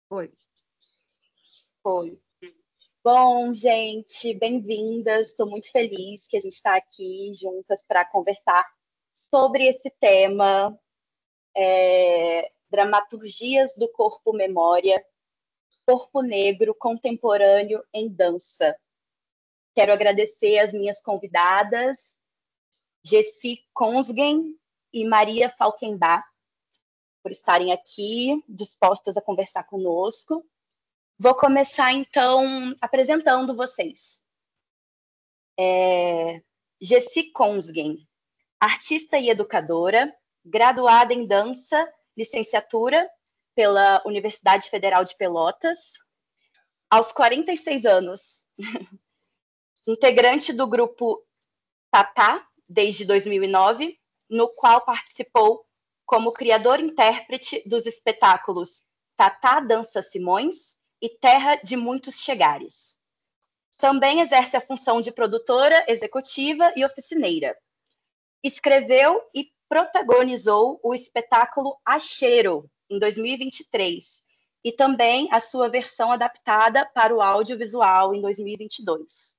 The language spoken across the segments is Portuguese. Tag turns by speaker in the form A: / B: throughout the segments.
A: Oi.
B: Foi. Bom, gente, bem-vindas. Estou muito feliz que a gente está aqui juntas para conversar sobre esse tema, dramaturgias do corpo memória, corpo negro contemporâneo em dança. Quero agradecer as minhas convidadas, Jessi Konsgen e Maria Falkenbach, por estarem aqui dispostas a conversar conosco. Vou começar, então, apresentando vocês. Jessi Konsgen, artista e educadora, graduada em dança, licenciatura pela Universidade Federal de Pelotas, aos 46 anos. Integrante do grupo Tatá, desde 2009, no qual participou como criador-intérprete dos espetáculos Tatá Dança Simões e Terra de Muitos Chegares. Também exerce a função de produtora executiva e oficineira. Escreveu e protagonizou o espetáculo Acheiro, em 2023, e também a sua versão adaptada para o audiovisual em 2022.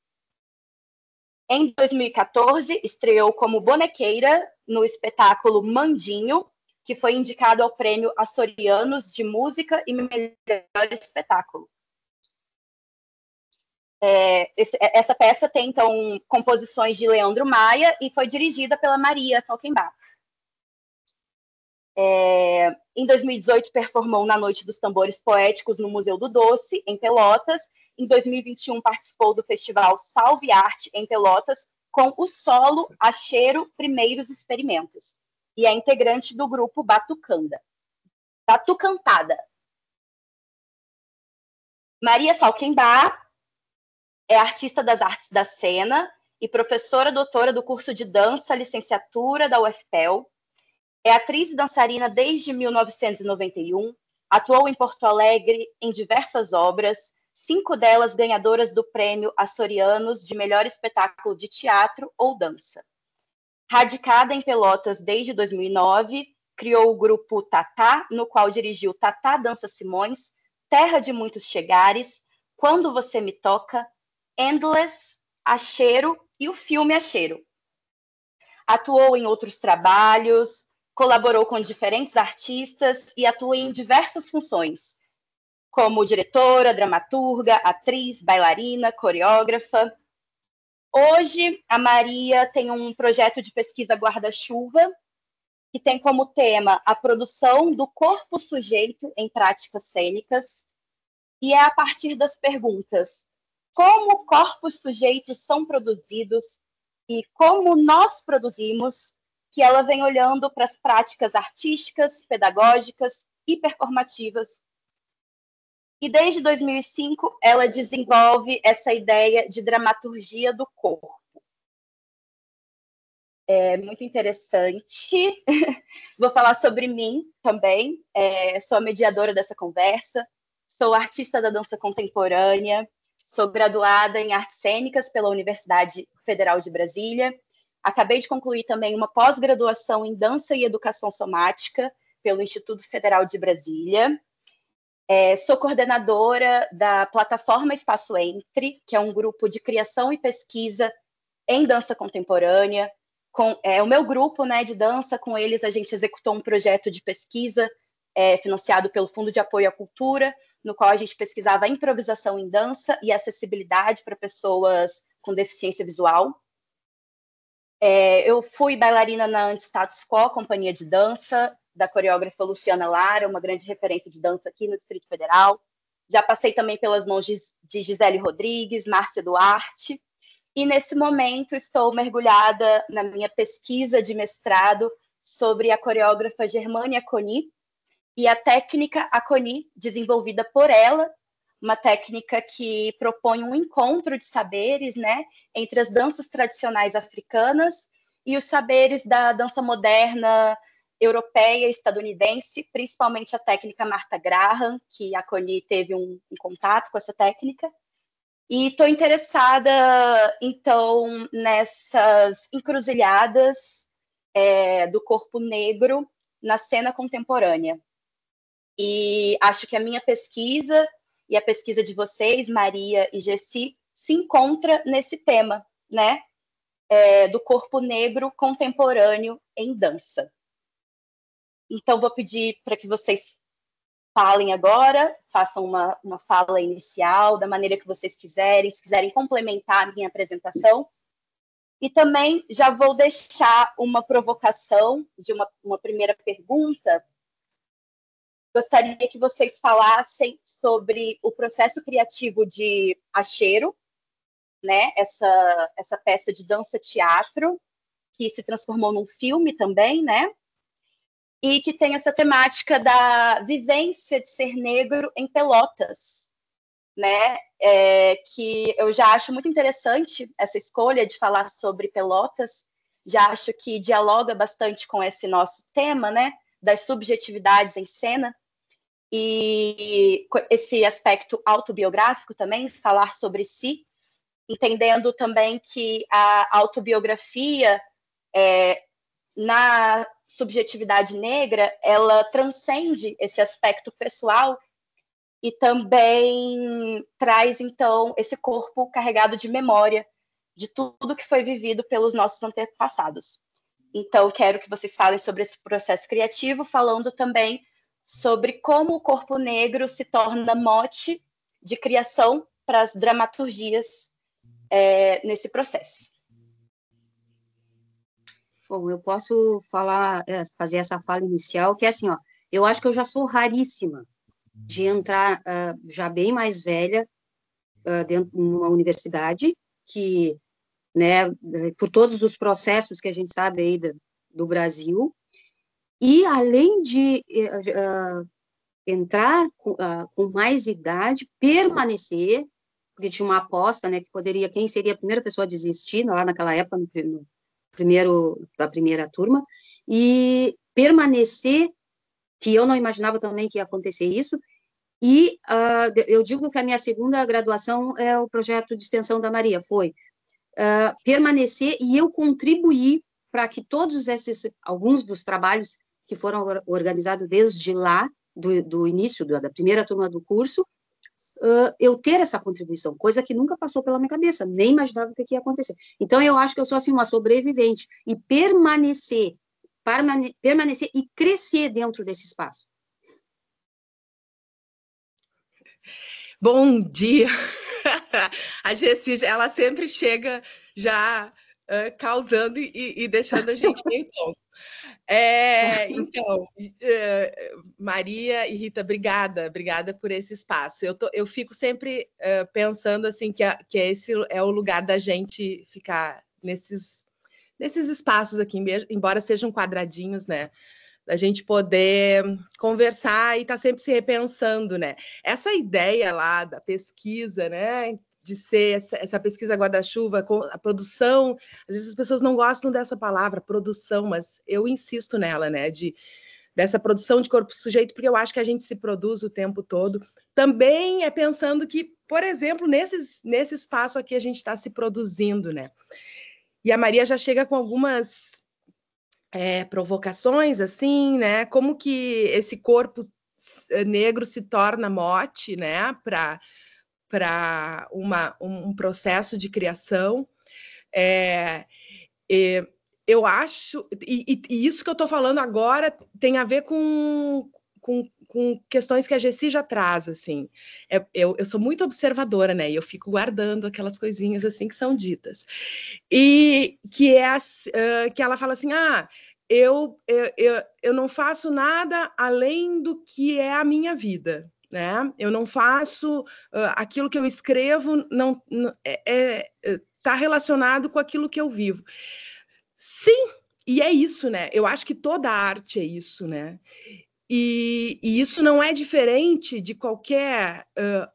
B: Em 2014, estreou como bonequeira no espetáculo Mandinho, que foi indicado ao Prêmio Açorianos de Música e Melhor Espetáculo. Essa peça tem, então, composições de Leandro Maia e foi dirigida pela Maria Falkenbach. Em 2018, performou na Noite dos Tambores Poéticos no Museu do Doce, em Pelotas. Em 2021, participou do festival Salve Arte, em Pelotas, com o solo Acheiro Primeiros Experimentos. E é integrante do grupo Batucantada. Maria Falkenbach é artista das artes da cena e professora doutora do curso de dança, licenciatura da UFPEL. É atriz e dançarina desde 1991, atuou em Porto Alegre em diversas obras, 5 delas ganhadoras do Prêmio Açorianos de Melhor Espetáculo de Teatro ou Dança. Radicada em Pelotas desde 2009, criou o grupo Tatá, no qual dirigiu Tatá Dança Simões, Terra de Muitos Chegares, Quando Você Me Toca, Endless, Acheiro e o filme Acheiro. Atuou em outros trabalhos, colaborou com diferentes artistas e atua em diversas funções, como diretora, dramaturga, atriz, bailarina, coreógrafa. Hoje, a Maria tem um projeto de pesquisa guarda-chuva, que tem como tema a produção do corpo sujeito em práticas cênicas, e é a partir das perguntas: como corpos sujeitos são produzidos e como nós produzimos, que ela vem olhando para as práticas artísticas, pedagógicas e performativas. E desde 2005, ela desenvolve essa ideia de dramaturgia do corpo. É muito interessante. Vou falar sobre mim também. Sou a mediadora dessa conversa. Sou artista da dança contemporânea. Sou graduada em artes cênicas pela Universidade Federal de Brasília. Acabei de concluir também uma pós-graduação em dança e educação somática pelo Instituto Federal de Brasília. Sou coordenadora da plataforma Espaço Entre, que é um grupo de criação e pesquisa em dança contemporânea. O meu grupo, né, de dança, com eles a gente executou um projeto de pesquisa financiado pelo Fundo de Apoio à Cultura, no qual a gente pesquisava a improvisação em dança e acessibilidade para pessoas com deficiência visual. Eu fui bailarina na Anti-Status Quo, companhia de dança, da coreógrafa Luciana Lara, uma grande referência de dança aqui no Distrito Federal. Já passei também pelas mãos de Gisele Rodrigues, Márcia Duarte, e nesse momento estou mergulhada na minha pesquisa de mestrado sobre a coreógrafa Germânia Coni e a técnica Aconi, desenvolvida por ela, uma técnica que propõe um encontro de saberes, né, entre as danças tradicionais africanas e os saberes da dança moderna europeia e estadunidense, principalmente a técnica Martha Graham, que a Coni teve um contato com essa técnica. E estou interessada, então, nessas encruzilhadas do corpo negro na cena contemporânea. E acho que a minha pesquisa e a pesquisa de vocês, Maria e Gessi, se encontra nesse tema, né? Do corpo negro contemporâneo em dança. Então, vou pedir para que vocês falem agora, façam uma fala inicial, da maneira que vocês quiserem, se quiserem complementar a minha apresentação. E também já vou deixar uma provocação de uma primeira pergunta. Gostaria que vocês falassem sobre o processo criativo de Acheiro, né? Essa peça de dança-teatro, que se transformou num filme também, né? E que tem essa temática da vivência de ser negro em Pelotas, né? Que eu já acho muito interessante essa escolha de falar sobre Pelotas, já acho que dialoga bastante com esse nosso tema, né? Das subjetividades em cena, e esse aspecto autobiográfico também, falar sobre si, entendendo também que a autobiografia na subjetividade negra, ela transcende esse aspecto pessoal e também traz, então, esse corpo carregado de memória de tudo que foi vivido pelos nossos antepassados. Então, quero que vocês falem sobre esse processo criativo, falando também sobre como o corpo negro se torna mote de criação para as dramaturgias nesse processo.
A: Bom, eu posso falar, fazer essa fala inicial, que é assim, ó, eu acho que eu já sou raríssima de entrar já bem mais velha dentro de uma universidade que, né, por todos os processos que a gente sabe aí do Brasil, e além de entrar com mais idade, permanecer, porque tinha uma aposta, né, que poderia, quem seria a primeira pessoa a desistir, lá naquela época, da primeira turma, e permanecer, que eu não imaginava também que ia acontecer isso, e eu digo que a minha segunda graduação é o projeto de extensão da Maria, foi permanecer e eu contribuir para que alguns dos trabalhos que foram organizados desde lá, do início da primeira turma do curso, eu ter essa contribuição, coisa que nunca passou pela minha cabeça, nem imaginava o que ia acontecer. Então, eu acho que eu sou, assim, uma sobrevivente, e permanecer e crescer dentro desse espaço.
C: Bom dia! A Gessi, ela sempre chega já causando e deixando a gente meio tonto. Então, Maria e Rita, obrigada por esse espaço. Eu fico sempre pensando assim que esse é o lugar da gente ficar nesses espaços aqui, embora sejam quadradinhos, né? Da gente poder conversar e estar sempre se repensando, né? Essa ideia lá da pesquisa, né? De ser essa pesquisa guarda-chuva, com a produção, às vezes as pessoas não gostam dessa palavra, produção, mas eu insisto nela, né? Dessa produção de corpo sujeito, porque eu acho que a gente se produz o tempo todo. Também é pensando que, por exemplo, nesse espaço aqui a gente está se produzindo, né? E a Maria já chega com algumas provocações, assim, né? Como que esse corpo negro se torna mote, né? Para um processo de criação. Eu acho, e isso que eu estou falando agora tem a ver com questões que a Gessi já traz, assim. Eu sou muito observadora, né? E eu fico guardando aquelas coisinhas assim que são ditas. E que que ela fala assim, eu não faço nada além do que é a minha vida, né? Eu não faço aquilo que eu escrevo, não está relacionado com aquilo que eu vivo. Sim, e é isso, né? Eu acho que toda arte é isso, né? E isso não é diferente de qualquer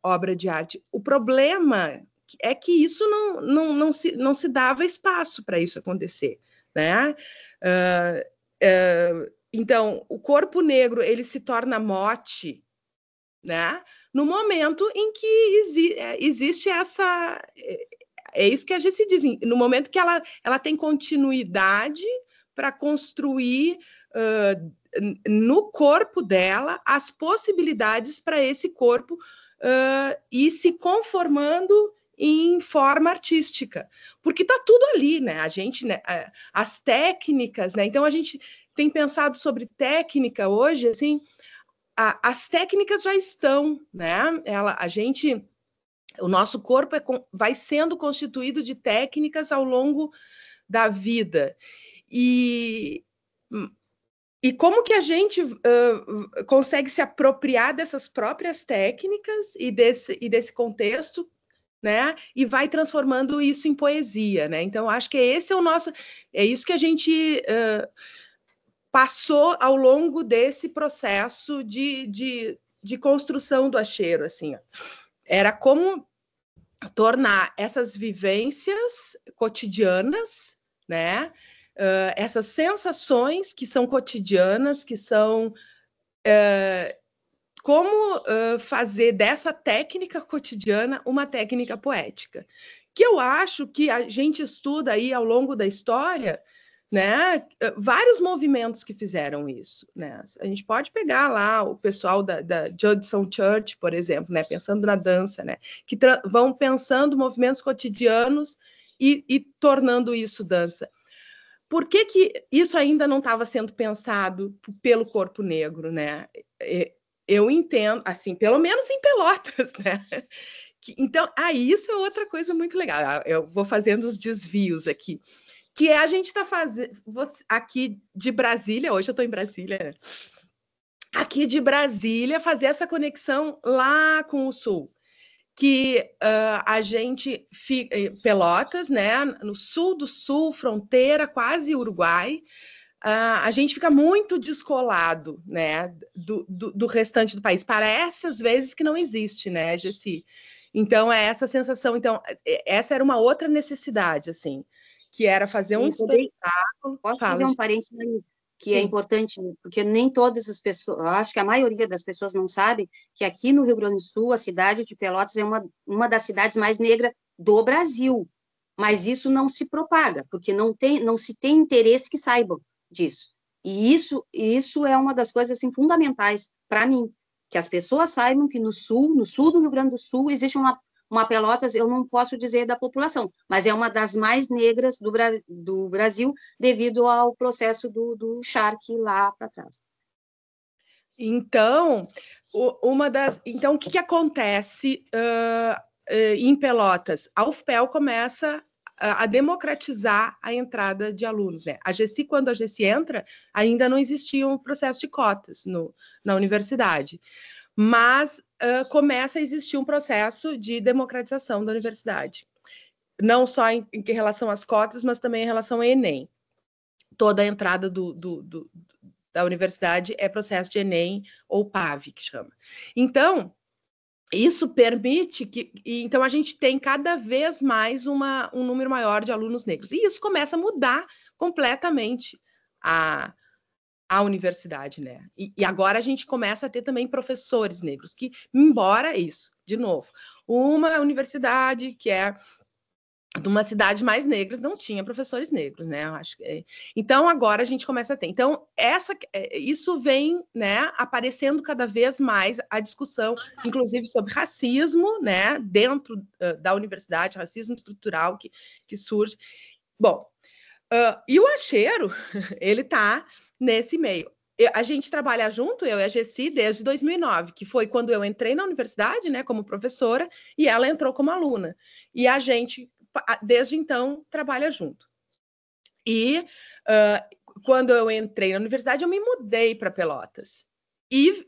C: obra de arte. O problema é que isso não se dava espaço para isso acontecer, né? Então, o corpo negro ele se torna mote, né? No momento em que existe essa... É isso que a gente se diz, no momento que ela tem continuidade para construir no corpo dela as possibilidades para esse corpo ir se conformando em forma artística, porque está tudo ali, né? A gente, né, as técnicas, né? Então a gente tem pensado sobre técnica hoje, assim, as técnicas já estão, né? O nosso corpo vai sendo constituído de técnicas ao longo da vida. E como que a gente consegue se apropriar dessas próprias técnicas e desse contexto, né? E vai transformando isso em poesia, né? Então, acho que é isso que a gente passou ao longo desse processo de construção do acheiro, assim, ó. Era como tornar essas vivências cotidianas, né? Essas sensações que são cotidianas, que são como fazer dessa técnica cotidiana uma técnica poética, que eu acho que a gente estuda aí ao longo da história, né? Vários movimentos que fizeram isso, né? A gente pode pegar lá o pessoal da Judson Church, por exemplo, né? Pensando na dança, né? Que vão pensando movimentos cotidianos e tornando isso dança. Por que isso ainda não estava sendo pensado pelo corpo negro, né? Eu entendo, assim, pelo menos em Pelotas, né? Então, isso é outra coisa muito legal. Eu vou fazendo os desvios aqui, que é a gente está fazendo aqui de Brasília, hoje eu estou em Brasília, né? Aqui de Brasília, fazer essa conexão lá com o Sul, que a gente fica Pelotas, né? No sul do Sul, fronteira, quase Uruguai. A gente fica muito descolado, né, do restante do país. Parece, às vezes, que não existe, né, Gessi? Então, é essa sensação. Então, essa era uma outra necessidade, assim, que era fazer um espetáculo.
A: Posso fazer um parênteses aí, que é importante, porque nem todas as pessoas, eu acho que a maioria das pessoas não sabe que aqui no Rio Grande do Sul, a cidade de Pelotas é uma das cidades mais negras do Brasil, mas isso não se propaga, porque não se tem interesse que saibam disso. E isso é uma das coisas assim, fundamentais para mim, que as pessoas saibam que no sul do Rio Grande do Sul, existe uma Pelotas, eu não posso dizer da população, mas é uma das mais negras do Brasil, devido ao processo do charque lá para trás.
C: Então, então, o que acontece em Pelotas? A UFPEL começa a democratizar a entrada de alunos, né? Quando a Gessi entra, ainda não existia um processo de cotas na universidade, mas começa a existir um processo de democratização da universidade, não só em relação às cotas, mas também em relação ao Enem. Toda a entrada da universidade é processo de Enem ou PAV, que chama. Então, isso permite então a gente tem cada vez mais um número maior de alunos negros. E isso começa a mudar completamente a universidade, né? E agora a gente começa a ter também professores negros, que, embora isso, de novo, uma universidade que é de uma cidade mais negras não tinha professores negros, né? Eu acho que então agora a gente começa a ter. Então isso vem, né, aparecendo cada vez mais a discussão, inclusive sobre racismo, né, dentro da universidade, racismo estrutural que surge. Bom, e o acheiro ele está nesse meio. A gente trabalha junto, eu e a Gessi, desde 2009, que foi quando eu entrei na universidade, né, como professora, e ela entrou como aluna. E a gente, desde então, trabalha junto. E quando eu entrei na universidade, eu me mudei para Pelotas. E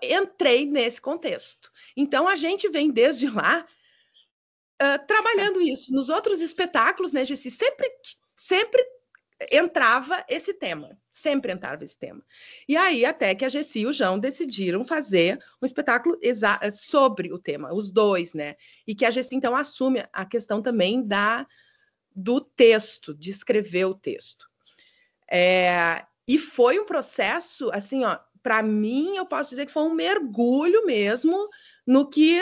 C: entrei nesse contexto. Então, a gente vem desde lá trabalhando isso. Nos outros espetáculos, né, Gessi, sempre entrava esse tema, sempre entrava esse tema. E aí, até que a Gessi e o João decidiram fazer um espetáculo sobre o tema, os dois, né? E que a Gessi, então, assume a questão também do texto, de escrever o texto. E foi um processo, assim, ó, para mim, eu posso dizer que foi um mergulho mesmo no que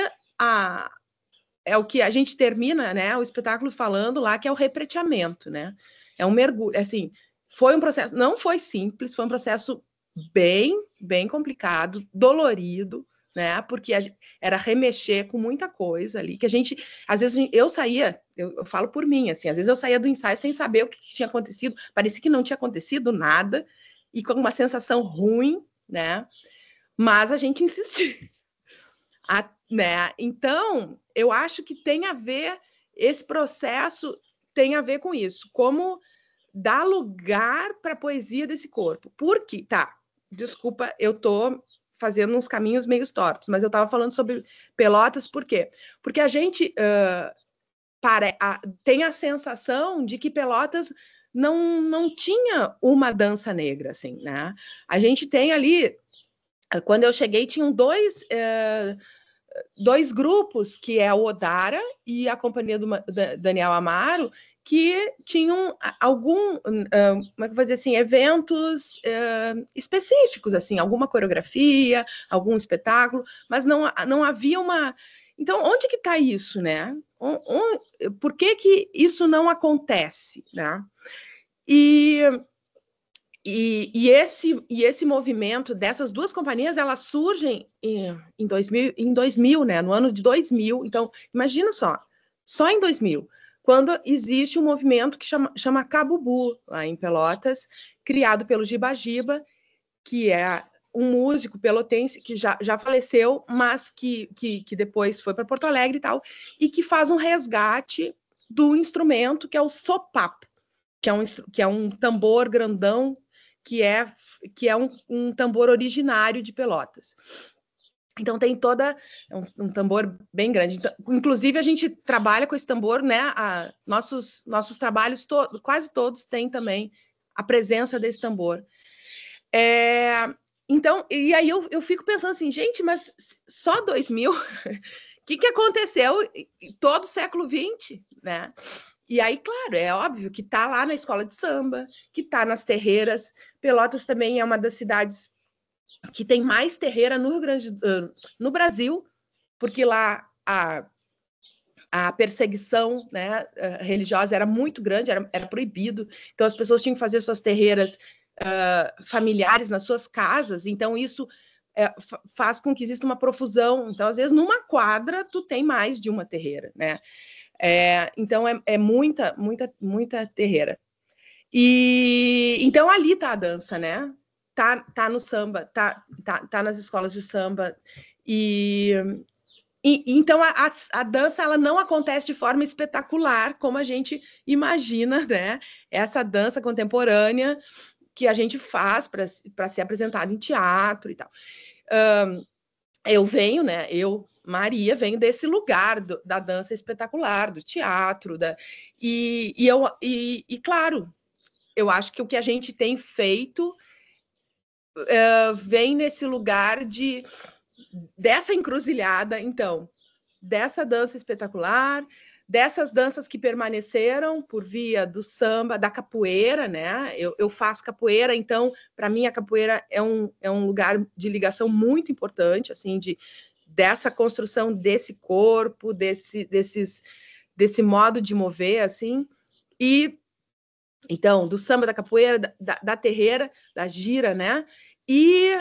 C: é o que a gente termina, né, o espetáculo falando lá, que é o repreteamento, né? É um mergulho, assim, foi um processo, não foi simples, foi um processo bem complicado, dolorido, né? Porque era remexer com muita coisa ali, que a gente, às vezes eu saía, eu falo por mim, assim, às vezes eu saía do ensaio sem saber o que tinha acontecido, parecia que não tinha acontecido nada, e com uma sensação ruim, né? Mas a gente insistia. Né? Então, eu acho que tem a ver, esse processo tem a ver com isso, como dar lugar para a poesia desse corpo. Porque, desculpa, eu estou fazendo uns caminhos meio tortos, mas eu estava falando sobre Pelotas, por quê? Porque a gente tem a sensação de que Pelotas não tinha uma dança negra, assim, né? A gente tem ali, quando eu cheguei, tinham dois grupos, que é o Odara e a companhia do Daniel Amaro, que tinham como é que eu vou dizer assim, eventos específicos, assim, alguma coreografia, algum espetáculo, mas não havia uma... Então, onde que está isso, né? Por que isso não acontece, né? E esse movimento dessas duas companhias, elas surgem em 2000, né? No ano de 2000. Então, imagina só em 2000, quando existe um movimento que chama Cabubu, lá em Pelotas, criado pelo Giba Giba, que é um músico pelotense que já faleceu, mas que depois foi para Porto Alegre e tal, e que faz um resgate do instrumento que é o sopapo, que é um tambor grandão, que é um tambor originário de Pelotas. Então tem um tambor bem grande. Então, inclusive, a gente trabalha com esse tambor, né? Nossos trabalhos, quase todos têm também a presença desse tambor. Então, e aí eu fico pensando assim, gente, mas só 2000? O que aconteceu todo o século XX, né? E aí, claro, é óbvio que está lá na escola de samba, que está nas terreiras. Pelotas também é uma das cidades que tem mais terreira no Brasil, porque lá a perseguição, né, religiosa era muito grande, era proibido. Então, as pessoas tinham que fazer suas terreiras familiares nas suas casas. Então, isso faz com que exista uma profusão. Então, às vezes, numa quadra, tu tem mais de uma terreira, né? Então, é muita terreira. E então ali tá a dança, né? Tá no samba, tá nas escolas de samba. E então a dança, ela não acontece de forma espetacular, como a gente imagina, né? Essa dança contemporânea que a gente faz para ser apresentada em teatro e tal. Eu venho, né? Maria, venho desse lugar da dança espetacular, do teatro, e claro, eu acho que o que a gente tem feito vem nesse lugar dessa encruzilhada, então, dessa dança espetacular, dessas danças que permaneceram por via do samba, da capoeira, né? Eu faço capoeira, então, para mim, a capoeira é um lugar de ligação muito importante, assim, dessa construção desse corpo, desse modo de mover, assim, então, do samba, da capoeira, da terreira, da gira, né? E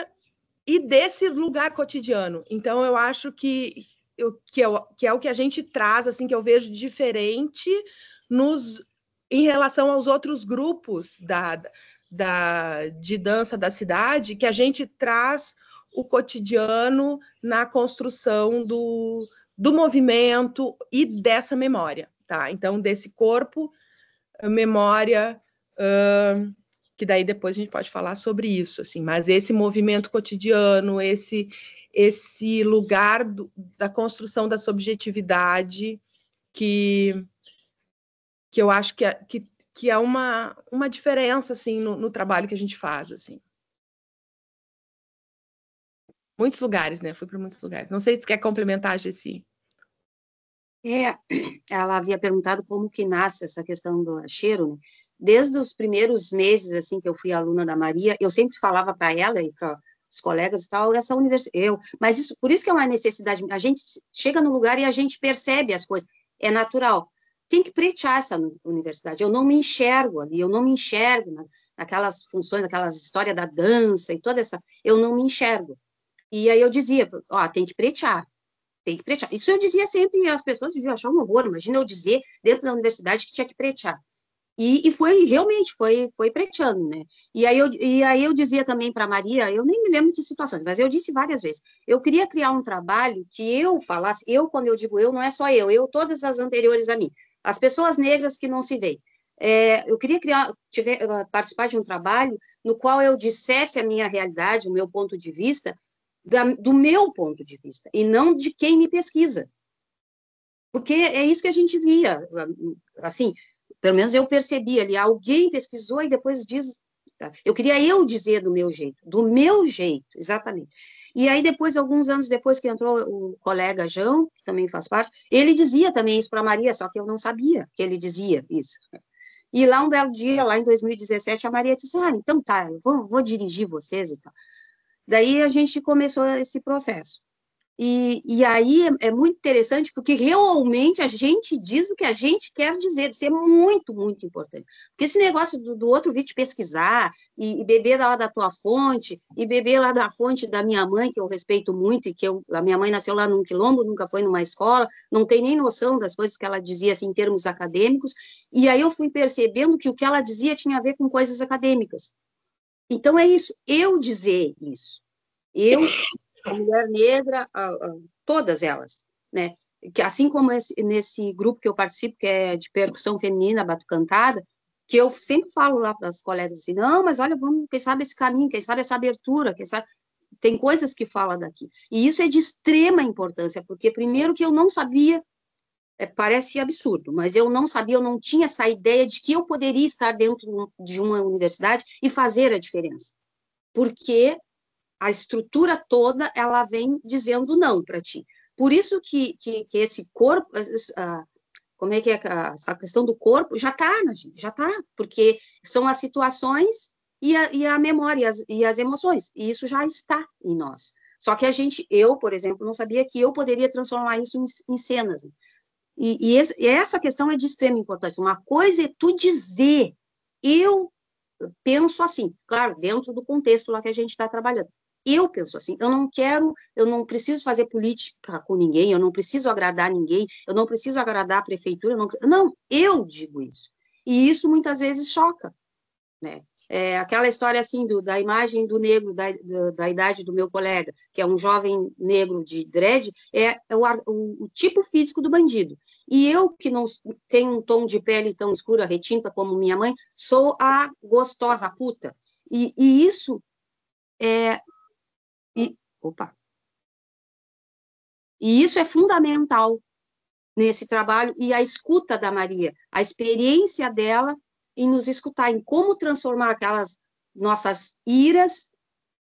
C: desse lugar cotidiano. Então, eu acho que é o que a gente traz, assim, que eu vejo diferente em relação aos outros grupos de dança da cidade, que a gente traz o cotidiano na construção do movimento e dessa memória, tá? Então, desse corpo, memória, que daí depois a gente pode falar sobre isso, assim, mas esse movimento cotidiano, esse lugar da construção da subjetividade, que eu acho que é uma diferença, assim, no trabalho que a gente faz, assim. Muitos lugares, né? Fui para muitos lugares. Não sei se quer complementar, Jessi.
A: Ela havia perguntado como que nasce essa questão do cheiro, né? Desde os primeiros meses, assim, que eu fui aluna da Maria, eu sempre falava para ela e para os colegas e tal, essa universidade, mas por isso que é uma necessidade, a gente chega no lugar e a gente percebe as coisas, é natural. tem que pretear essa universidade. Eu não me enxergo ali, eu não me enxergo naquelas funções, aquelas histórias da dança e toda essa... Eu não me enxergo. E aí eu dizia, ó, tem que pretear. Tem que pretear. Isso eu dizia sempre, e as pessoas deviam achar um horror. Imagina eu dizer dentro da universidade que tinha que pretear. E foi, realmente, foi preteando, né? E aí eu dizia também para a Maria, eu nem me lembro de situações, mas eu disse várias vezes, eu queria criar um trabalho que eu falasse, quando eu digo eu, não é só eu, todas as anteriores a mim, as pessoas negras que não se veem. Eu queria participar de um trabalho no qual eu dissesse a minha realidade, o meu ponto de vista, do meu ponto de vista, e não de quem me pesquisa. Porque é isso que a gente via, assim, pelo menos eu percebi ali, alguém pesquisou e depois diz... Eu queria eu dizer do meu jeito, exatamente. E aí depois, alguns anos depois que entrou o colega João, que também faz parte, ele dizia também isso para a Maria, só que eu não sabia que ele dizia isso. E lá um belo dia, lá em 2017, a Maria disse, então tá, eu vou dirigir vocês e tal. Daí a gente começou esse processo. E aí é muito interessante, porque realmente a gente diz o que a gente quer dizer, isso é muito, muito importante. Porque esse negócio do outro vir te pesquisar, e beber lá da tua fonte, e beber lá da fonte da minha mãe, que eu respeito muito, e a minha mãe nasceu lá num quilombo, nunca foi numa escola, não tem nem noção das coisas que ela dizia, assim, em termos acadêmicos, e aí eu fui percebendo que o que ela dizia tinha a ver com coisas acadêmicas. Então é isso, eu dizer isso. Eu... a mulher negra, todas elas, né? Que assim como nesse grupo que eu participo, que é de percussão feminina, batucantada, que eu sempre falo lá para as colegas assim, não, mas olha, vamos, quem sabe esse caminho, quem sabe essa abertura, quem sabe... Tem coisas que fala daqui. E isso é de extrema importância, porque primeiro que eu não sabia, parece absurdo, mas eu não sabia, eu não tinha essa ideia de que eu poderia estar dentro de uma universidade e fazer a diferença. Porque a estrutura toda, ela vem dizendo não para ti. Por isso que esse corpo, como é que é essa questão do corpo, já está na gente, já está, porque são as situações e a memória e as emoções, e isso já está em nós. Só que eu, por exemplo, não sabia que eu poderia transformar isso em cenas. E essa questão é de extrema importância. Uma coisa é tu dizer, eu penso assim, claro, dentro do contexto lá que a gente está trabalhando. Eu penso assim, eu não preciso fazer política com ninguém, eu não preciso agradar ninguém, eu não preciso agradar a prefeitura, não, eu digo isso. E isso muitas vezes choca, né? Aquela história assim da imagem do negro da idade do meu colega, que é um jovem negro de dread, o tipo físico do bandido. E eu, que não tenho um tom de pele tão escura, retinta como minha mãe, sou a gostosa, a puta. E isso é... Opa! E isso é fundamental nesse trabalho, e a escuta da Maria, a experiência dela em nos escutar, em como transformar aquelas nossas iras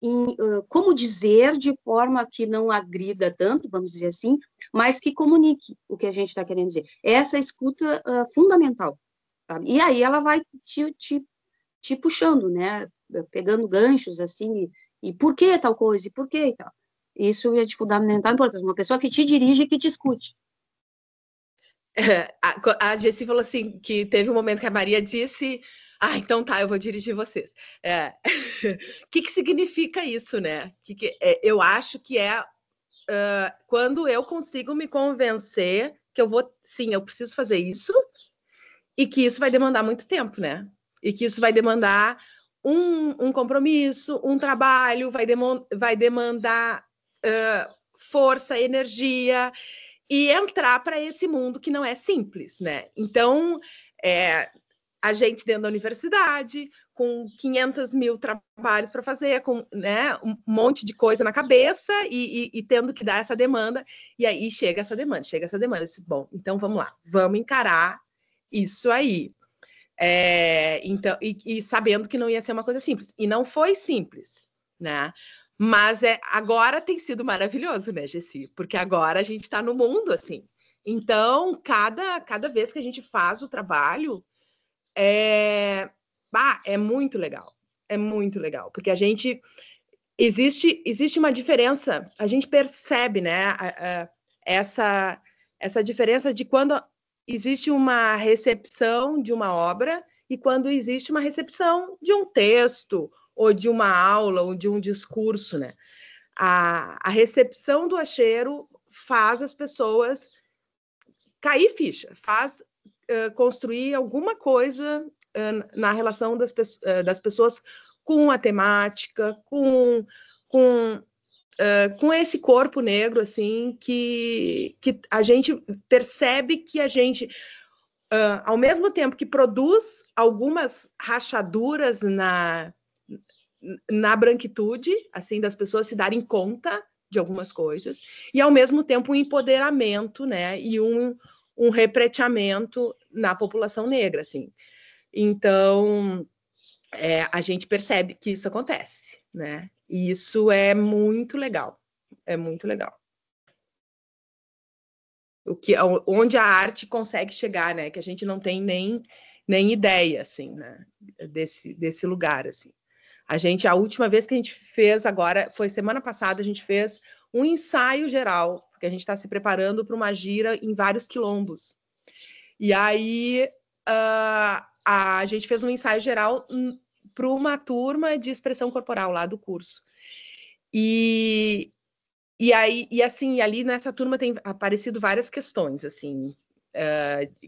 A: em como dizer de forma que não agrida tanto, vamos dizer assim, mas que comunique o que a gente está querendo dizer. Essa escuta fundamental, sabe? E aí ela vai te puxando, né? Pegando ganchos, assim, e por que tal coisa, e por que e tal. Isso é de fundamental importância, uma pessoa que te dirige e que te escute.
C: A Jessi falou assim, que teve um momento que a Maria disse, então tá, eu vou dirigir vocês. O que significa isso, né? Eu acho que quando eu consigo me convencer que eu preciso fazer isso, e que isso vai demandar muito tempo, né? E que isso vai demandar um compromisso, um trabalho, vai demandar força, energia, e entrar para esse mundo que não é simples, né? Então, a gente dentro da universidade, com 500 mil trabalhos para fazer, com, né, um monte de coisa na cabeça e tendo que dar essa demanda, e aí chega essa demanda. Bom, então vamos lá, vamos encarar isso aí. Então, e sabendo que não ia ser uma coisa simples. E não foi simples, né? Mas agora tem sido maravilhoso, né, Jessi? Porque agora a gente está no mundo, assim. Então, cada vez que a gente faz o trabalho, é muito legal. É muito legal. Porque a gente... Existe uma diferença, a gente percebe, né, essa diferença de quando existe uma recepção de uma obra e quando existe uma recepção de um texto, ou de uma aula, ou de um discurso, né? A recepção do acheiro faz as pessoas cair ficha, faz construir alguma coisa na relação das pessoas com a temática, com esse corpo negro, assim, que a gente percebe que a gente, ao mesmo tempo que produz algumas rachaduras na branquitude, assim, das pessoas se darem conta de algumas coisas, e ao mesmo tempo um empoderamento, né, e um repreteamento na população negra, assim. Então, a gente percebe que isso acontece, né? E isso é muito legal. É muito legal. Onde a arte consegue chegar, né? Que a gente não tem nem ideia, assim, né? Desse lugar, assim. A última vez que a gente fez agora, foi semana passada, a gente fez um ensaio geral, porque a gente está se preparando para uma gira em vários quilombos. E aí a gente fez um ensaio geral para uma turma de expressão corporal lá do curso. E assim, ali nessa turma tem aparecido várias questões, assim,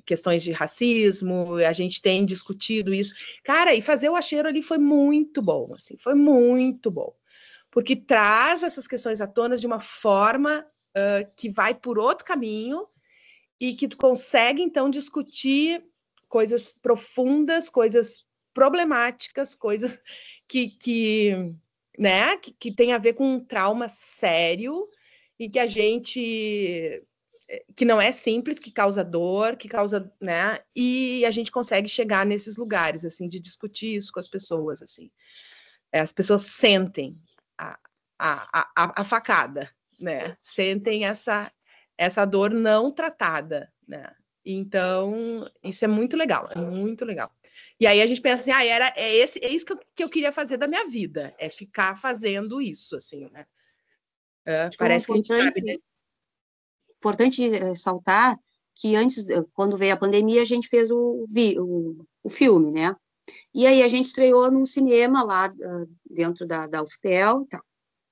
C: questões de racismo, a gente tem discutido isso. Cara, e fazer o acheiro ali foi muito bom, assim, foi muito bom. Porque traz essas questões à tona de uma forma que vai por outro caminho e que tu consegue, então, discutir coisas profundas, coisas problemáticas, coisas né, que tem a ver com um trauma sério e que a gente... que não é simples, que causa dor, que causa, né, e a gente consegue chegar nesses lugares, assim, de discutir isso com as pessoas, assim. As pessoas sentem a facada, né, sentem essa dor não tratada, né, então isso é muito legal, é muito legal. E aí a gente pensa assim, é isso que eu queria fazer da minha vida, é ficar fazendo isso, assim, né. Parece que a gente sabe, né?
A: Importante ressaltar que antes, quando veio a pandemia, a gente fez o filme, né? E aí a gente estreou num cinema lá dentro da UFPEL, tá?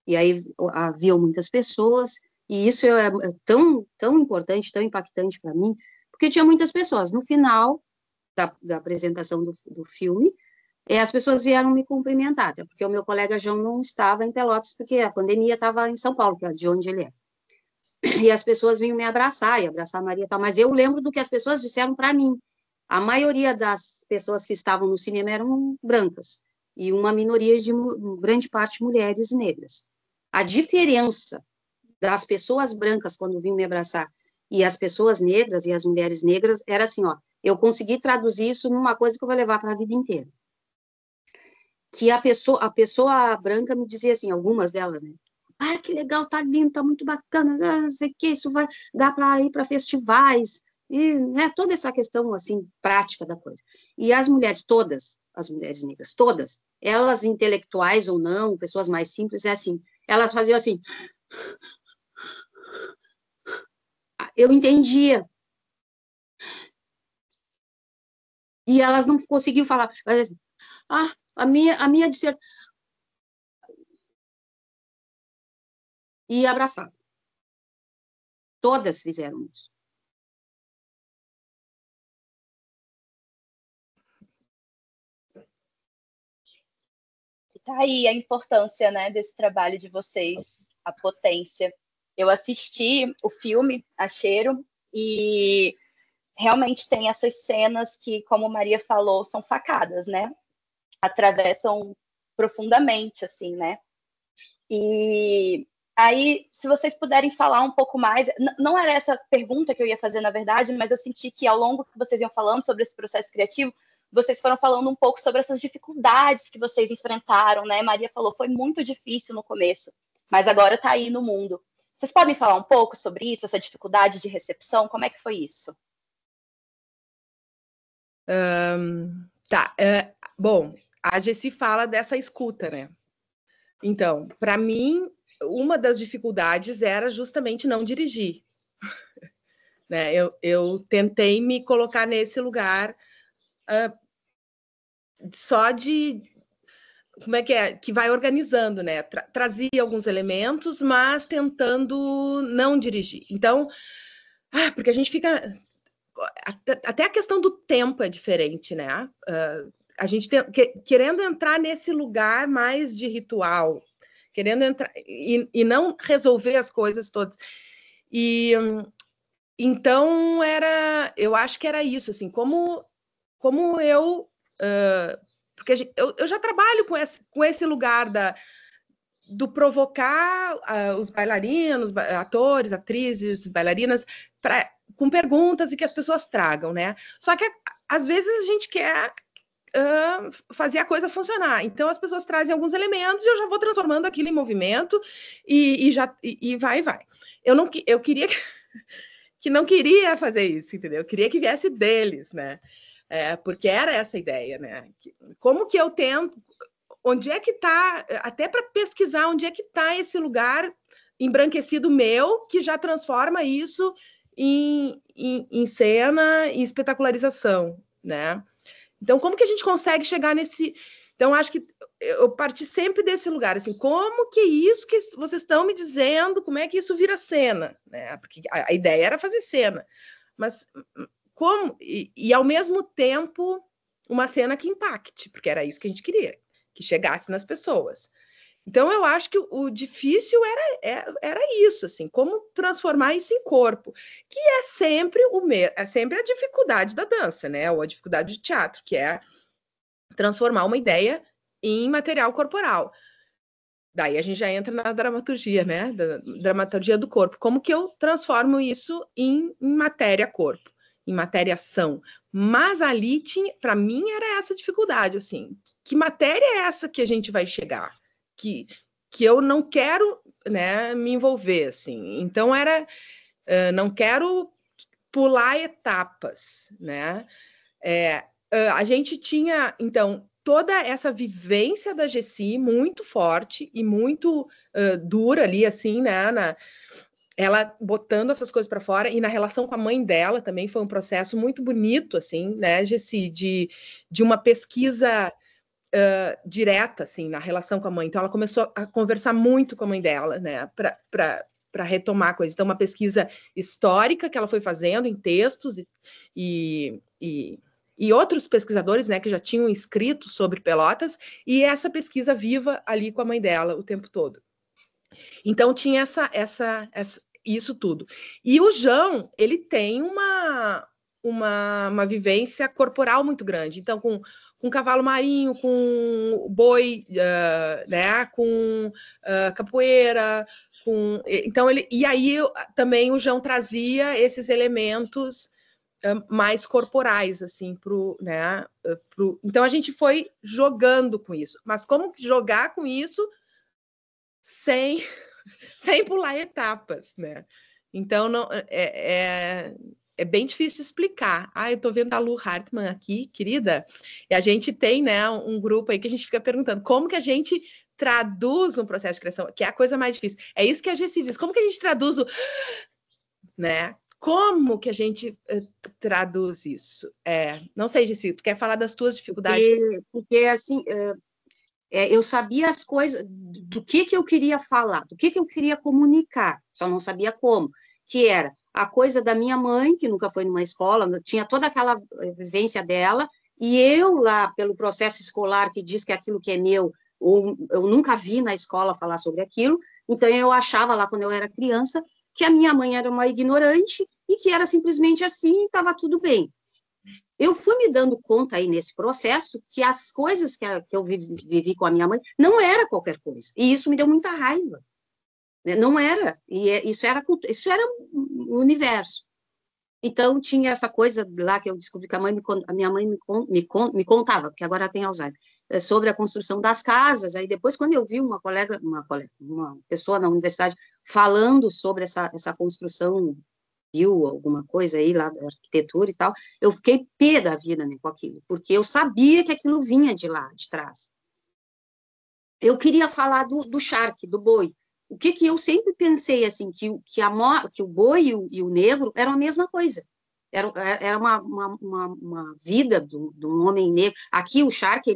A: E aí haviam muitas pessoas, e isso é tão, tão importante, tão impactante para mim, porque tinha muitas pessoas. No final da apresentação do filme, as pessoas vieram me cumprimentar, até porque o meu colega João não estava em Pelotas, porque a pandemia estava em São Paulo, que é de onde ele é. E as pessoas vinham me abraçar, e abraçar a Maria e tal, mas eu lembro do que as pessoas disseram para mim. A maioria das pessoas que estavam no cinema eram brancas, e uma minoria de grande parte mulheres negras. A diferença das pessoas brancas quando vinham me abraçar e as pessoas negras e as mulheres negras era assim, ó, eu consegui traduzir isso numa coisa que eu vou levar para a vida inteira. Que a pessoa branca me dizia assim, algumas delas, né? Ah, que legal, tá lindo, tá muito bacana, não sei o que, isso vai dar para ir para festivais, e né, toda essa questão, assim, prática da coisa. E as mulheres todas, as mulheres negras todas, elas intelectuais ou não, pessoas mais simples, é assim, elas faziam assim, eu entendia, e elas não conseguiam falar, mas assim, a minha dissertação, e abraçar. Todas fizeram isso.
B: Tá aí a importância, né, desse trabalho de vocês, a potência. Eu assisti o filme Acheiro e realmente tem essas cenas que, como Maria falou, são facadas, né? Atravessam profundamente, assim, né? E aí, se vocês puderem falar um pouco mais, não era essa pergunta que eu ia fazer, na verdade, mas eu senti que ao longo que vocês iam falando sobre esse processo criativo, vocês foram falando um pouco sobre essas dificuldades que vocês enfrentaram, né? Maria falou, foi muito difícil no começo, mas agora está aí no mundo. Vocês podem falar um pouco sobre isso, essa dificuldade de recepção? Como é que foi isso?
C: Tá. Bom, a Jessi fala dessa escuta, né? Então, para mim, uma das dificuldades era justamente não dirigir. né? Eu tentei me colocar nesse lugar só de... Como é? Que vai organizando, né? Trazia alguns elementos, mas tentando não dirigir. Então, porque a gente fica... Até a questão do tempo é diferente, né? A gente querendo entrar nesse lugar mais de ritual, querendo entrar e não resolver as coisas todas. E então eu acho que era isso, assim, como eu... porque eu já trabalho com esse lugar do provocar os bailarinos, atores, atrizes, bailarinas, com perguntas e que as pessoas tragam, né? Só que às vezes a gente quer fazer a coisa funcionar. Então as pessoas trazem alguns elementos e eu já vou transformando aquilo em movimento e vai. Eu queria que não queria fazer isso, entendeu? Eu queria que viesse deles, né? Porque era essa ideia, né? Como que eu tento... Onde é que está, até para pesquisar onde é que está esse lugar embranquecido meu, que já transforma isso em cena, em espetacularização, né? Então, como que a gente consegue chegar nesse... Então, acho que eu parti sempre desse lugar, assim, como que isso que vocês estão me dizendo, como é que isso vira cena, né? Porque a ideia era fazer cena, mas como... E ao mesmo tempo, uma cena que impacte, porque era isso que a gente queria, que chegasse nas pessoas. Então, eu acho que o difícil era isso, assim, como transformar isso em corpo, que é sempre a dificuldade da dança, né? Ou a dificuldade de teatro, que é transformar uma ideia em material corporal. Daí a gente já entra na dramaturgia, né? Da dramaturgia do corpo. Como que eu transformo isso em matéria-corpo, em matéria-ação? Mas ali, para mim, era essa dificuldade, assim. Que matéria é essa que a gente vai chegar? Que eu não quero, né, me envolver, assim. Então, não quero pular etapas, né? A gente tinha, então, toda essa vivência da Gessi muito forte e muito dura ali, assim, né? Ela botando essas coisas para fora, e na relação com a mãe dela também foi um processo muito bonito, assim, né, Gessi, de uma pesquisa direta, assim, na relação com a mãe. Então, ela começou a conversar muito com a mãe dela, né, para retomar coisas. Então, uma pesquisa histórica que ela foi fazendo em textos e outros pesquisadores, né, que já tinham escrito sobre Pelotas, e essa pesquisa viva ali com a mãe dela o tempo todo. Então, tinha isso tudo. E o João, ele tem uma vivência corporal muito grande. Então, com cavalo marinho, com boi, né, com capoeira, então e aí também o João trazia esses elementos mais corporais, assim, né, então a gente foi jogando com isso. Mas como jogar com isso sem pular etapas, né? Então, não, é bem difícil explicar. Eu estou vendo a Lu Hartmann aqui, querida, e a gente tem, né, um grupo aí que a gente fica perguntando como que a gente traduz um processo de criação, que é a coisa mais difícil. É isso que a Gessi diz, como que a gente traduz né? Como que a gente traduz isso? Não sei, Gessi, tu quer falar das tuas dificuldades?
A: Porque assim, eu sabia as coisas, do que eu queria falar, do que eu queria comunicar, só não sabia como, que era a coisa da minha mãe, que nunca foi numa escola, tinha toda aquela vivência dela, e eu lá, pelo processo escolar que diz que aquilo que é meu, eu nunca vi na escola falar sobre aquilo, então eu achava lá, quando eu era criança, que a minha mãe era uma ignorante e que era simplesmente assim e estava tudo bem. Eu fui me dando conta aí nesse processo que as coisas que eu vivi com a minha mãe não era qualquer coisa. E isso me deu muita raiva. Não era. Isso era o universo. Então, tinha essa coisa lá que eu descobri que a minha mãe me contava, porque agora ela tem Alzheimer, sobre a construção das casas. Aí depois, quando eu vi uma pessoa na universidade falando sobre essa construção, viu alguma coisa aí lá da arquitetura e tal, eu fiquei pé da vida, né, com aquilo, porque eu sabia que aquilo vinha de lá, de trás. Eu queria falar do charque, do boi, o que eu sempre pensei, assim, que o boi e o negro eram a mesma coisa. Era uma vida de um homem negro. Aqui, o Shark,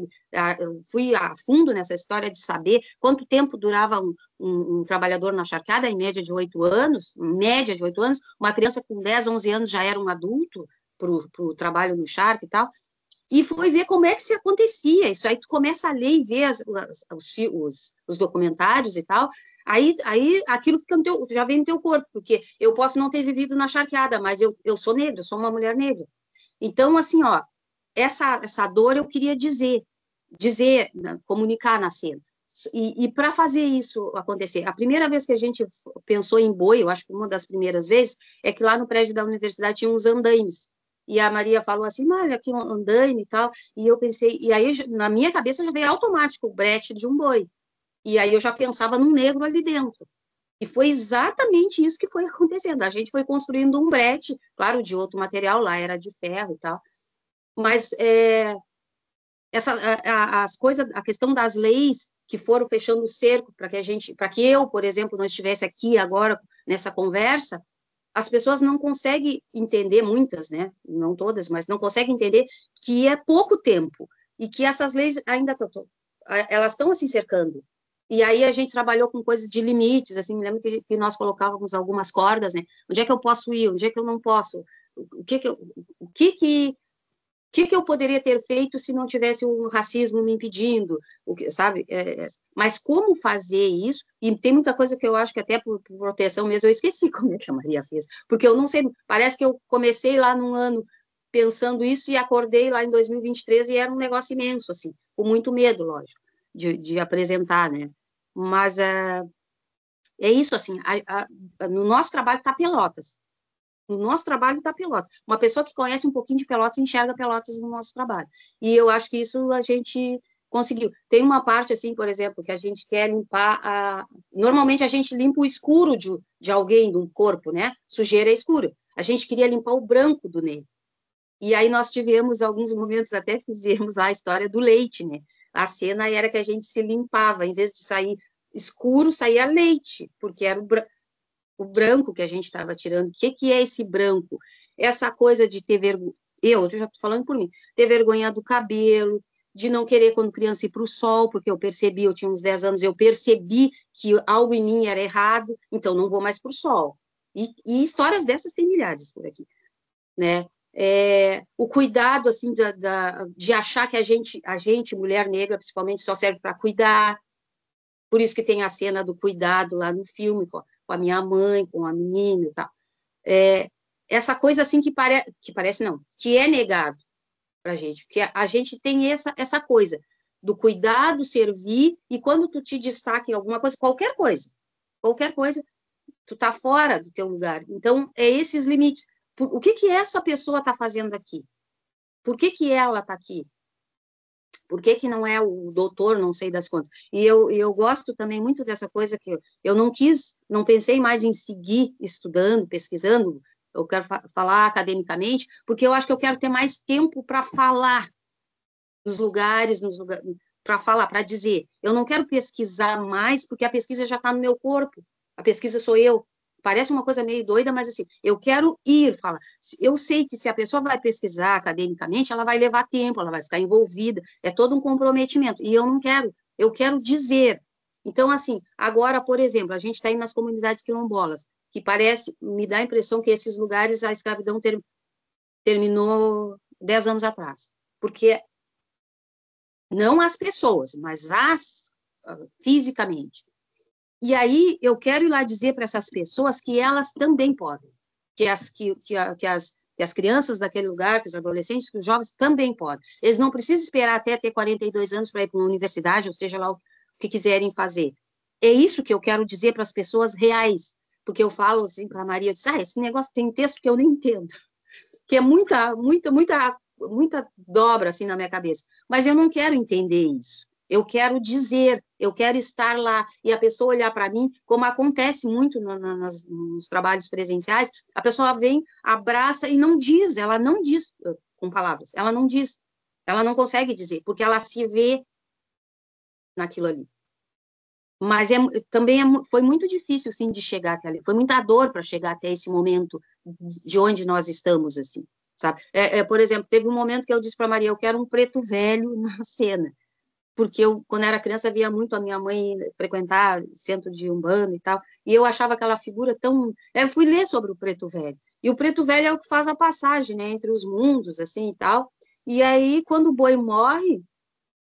A: eu fui a fundo nessa história de saber quanto tempo durava um trabalhador na charcada, em média de 8 anos, uma criança com 10, 11 anos já era um adulto para o trabalho no Shark e tal, e foi ver como é que se acontecia isso. Aí tu começa a ler e ver os documentários e tal, aí aquilo fica já vem no teu corpo, porque eu posso não ter vivido na charqueada, mas eu sou negra, sou uma mulher negra. Então, assim, ó, essa dor eu queria dizer, comunicar na cena. E para fazer isso acontecer, a primeira vez que a gente pensou em boi, eu acho que uma das primeiras vezes, é que lá no prédio da universidade tinha uns andaimes. E a Maria falou assim, olha, aqui um andaime e tal. E eu pensei, e aí na minha cabeça já veio automático o brete de um boi. E aí eu já pensava num negro ali dentro. E foi exatamente isso que foi acontecendo. A gente foi construindo um brete, claro, de outro material, lá era de ferro e tal. Mas as coisas, a questão das leis que foram fechando o cerco para que eu, por exemplo, não estivesse aqui agora nessa conversa, as pessoas não conseguem entender, muitas, né? Não todas, mas não conseguem entender que é pouco tempo e que essas leis ainda elas estão assim cercando. E aí a gente trabalhou com coisas de limites, assim, me lembro que nós colocávamos algumas cordas, né? Onde é que eu posso ir? Onde é que eu não posso? O que eu poderia ter feito se não tivesse o racismo me impedindo, sabe? Mas como fazer isso? E tem muita coisa que eu acho que até por proteção mesmo, eu esqueci como é que a Maria fez, porque eu não sei, parece que eu comecei lá num ano pensando isso e acordei lá em 2023 e era um negócio imenso, assim, com muito medo, lógico, de apresentar, né? Mas é isso, assim, no nosso trabalho está Pelotas. O nosso trabalho está Pelotas. Uma pessoa que conhece um pouquinho de Pelotas enxerga Pelotas no nosso trabalho. E eu acho que isso a gente conseguiu. Tem uma parte, assim, por exemplo, que a gente quer limpar. Normalmente a gente limpa o escuro de alguém, de um corpo, né? Sujeira é escura. A gente queria limpar o branco do negro. E aí nós tivemos alguns momentos, até fizemos lá a história do leite, né? A cena era que a gente se limpava, em vez de sair escuro, saía leite, porque era o branco que a gente estava tirando. O que é esse branco? Essa coisa de ter vergonha, eu já estou falando por mim, ter vergonha do cabelo, de não querer quando criança ir para o sol, porque eu percebi, eu tinha uns 10 anos, eu percebi que algo em mim era errado, então não vou mais para o sol. E histórias dessas tem milhares por aqui, né? O cuidado, assim, de achar que a gente, mulher negra, principalmente, só serve para cuidar. Por isso que tem a cena do cuidado lá no filme, com a minha mãe, com a menina e tal. Essa coisa assim que parece não, que é negado para a gente, que a gente tem essa coisa do cuidado, servir, e quando tu te destaca em alguma coisa, qualquer coisa, tu tá fora do teu lugar. Então, é esses limites. O que essa pessoa está fazendo aqui? Por que ela está aqui? Por que não é o doutor, não sei das contas? E eu gosto também muito dessa coisa que eu não pensei mais em seguir estudando, pesquisando, eu quero falar academicamente, porque eu acho que eu quero ter mais tempo para falar nos lugares, para falar, para dizer. Eu não quero pesquisar mais, porque a pesquisa já está no meu corpo, a pesquisa sou eu. Parece uma coisa meio doida, mas assim, eu quero ir falar. Eu sei que se a pessoa vai pesquisar academicamente, ela vai levar tempo, ela vai ficar envolvida, é todo um comprometimento. E eu não quero, eu quero dizer. Então, assim, agora, por exemplo, a gente está aí nas comunidades quilombolas, que me dá a impressão que esses lugares a escravidão terminou 10 anos atrás. Porque não as pessoas, mas fisicamente. E aí eu quero ir lá dizer para essas pessoas que elas também podem, que as crianças daquele lugar, que os adolescentes, que os jovens também podem. Eles não precisam esperar até ter 42 anos para ir para uma universidade, ou seja lá o que quiserem fazer. É isso que eu quero dizer para as pessoas reais, porque eu falo assim para a Maria, eu disse, esse negócio tem texto que eu nem entendo, que é muita dobra assim na minha cabeça, mas eu não quero entender isso. Eu quero dizer, eu quero estar lá, e a pessoa olhar para mim, como acontece muito nos trabalhos presenciais, a pessoa vem, abraça e ela não diz com palavras, ela não diz, ela não consegue dizer, porque ela se vê naquilo ali. mas também foi muito difícil, assim, de chegar até ali. Foi muita dor para chegar até esse momento de onde nós estamos, assim, sabe? Por exemplo, teve um momento que eu disse para Maria, eu quero um preto velho na cena, porque eu, quando era criança, via muito a minha mãe frequentar centro de Umbanda e tal, e eu achava aquela figura tão... Eu fui ler sobre o preto velho, e o preto velho é o que faz a passagem, né, entre os mundos, assim, e tal, e aí, quando o boi morre,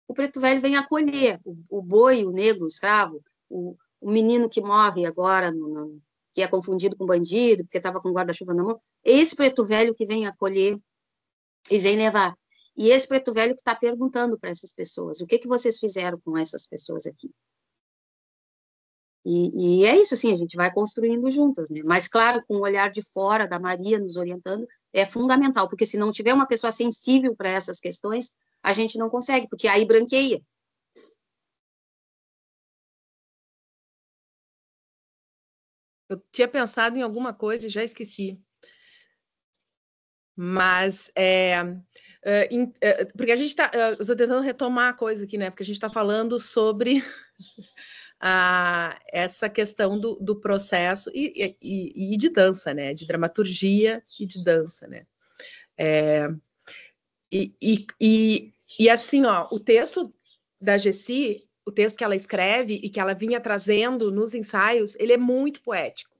A: o preto velho vem acolher o boi, o negro, o escravo, o menino que morre agora, que é confundido com bandido, porque estava com guarda-chuva na mão, esse preto velho que vem acolher e vem levar. E esse preto velho que está perguntando para essas pessoas, o que vocês fizeram com essas pessoas aqui? E é isso, assim, a gente vai construindo juntas, né? Mas, claro, com o olhar de fora, da Maria nos orientando, é fundamental, porque se não tiver uma pessoa sensível para essas questões, a gente não consegue, porque aí branqueia.
C: Eu tinha pensado em alguma coisa e já esqueci. Mas, porque a gente está... Eu estou tentando retomar a coisa aqui, né? Porque a gente está falando sobre essa questão do processo e de dança, né? De dramaturgia e de dança, né? E assim, ó, o texto da Gessi, o texto que ela escreve e que ela vinha trazendo nos ensaios, ele é muito poético.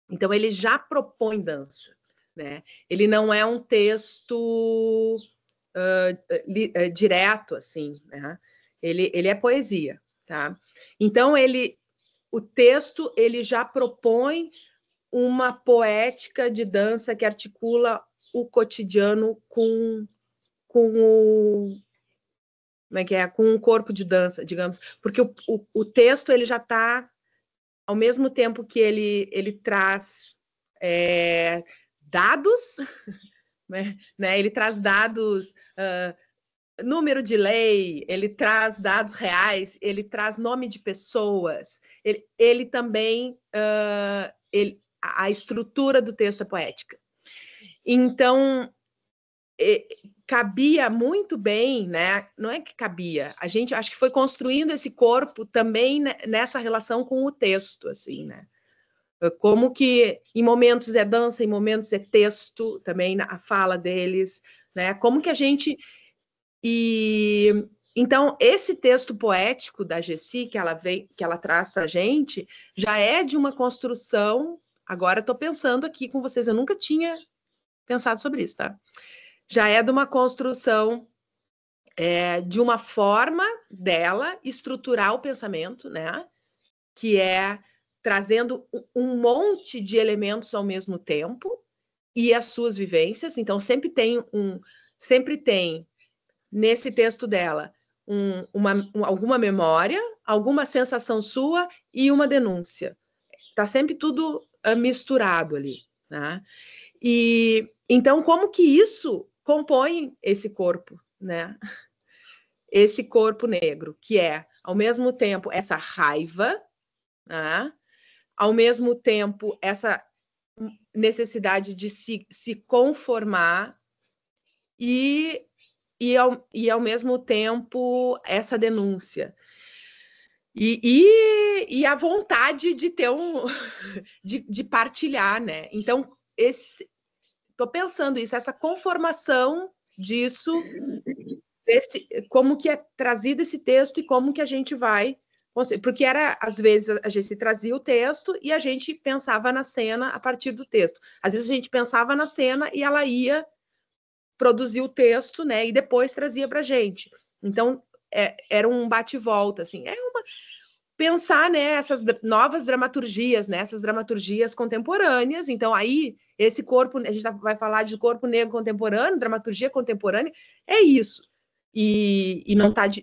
C: Então, ele já propõe dança, né? Ele não é um texto direto, assim, né? Ele é poesia, tá? Então, o texto, ele já propõe uma poética de dança que articula o cotidiano com o... Como é que é? Com um corpo de dança, digamos. Porque o texto, ele já está... Ao mesmo tempo que ele traz dados, né? Ele traz dados, número de lei, ele traz dados reais, ele traz nome de pessoas, ele também, a estrutura do texto é poética. Então, cabia muito bem, né? Não é que cabia, a gente acho que foi construindo esse corpo também nessa relação com o texto, assim, né? Como que em momentos é dança, em momentos é texto, também a fala deles, né? Como que a gente... Então, esse texto poético da Gessi, que ela traz para a gente, já é de uma construção... Agora estou pensando aqui com vocês, eu nunca tinha pensado sobre isso, tá? Já é de uma construção de uma forma dela estruturar o pensamento, né? Que é trazendo um monte de elementos ao mesmo tempo e as suas vivências. Então, sempre tem nesse texto dela alguma memória, alguma sensação sua e uma denúncia. Está sempre tudo misturado ali, né? E então, como que isso compõe esse corpo, né? Esse corpo negro, que é, ao mesmo tempo, essa raiva, né? Ao mesmo tempo, essa necessidade de se conformar e ao mesmo tempo, essa denúncia. E a vontade de ter de partilhar, né? Então, estou pensando isso, essa conformação disso, como que é trazido esse texto e como que a gente vai... Porque às vezes, a gente trazia o texto e a gente pensava na cena a partir do texto. Às vezes, a gente pensava na cena e ela ia produzir o texto, né? E depois trazia para a gente. Então, era um bate-volta, assim. Pensar, né, essas novas dramaturgias, né? Essas dramaturgias contemporâneas. Então, aí, esse corpo... A gente vai falar de corpo negro contemporâneo, dramaturgia contemporânea. É isso. E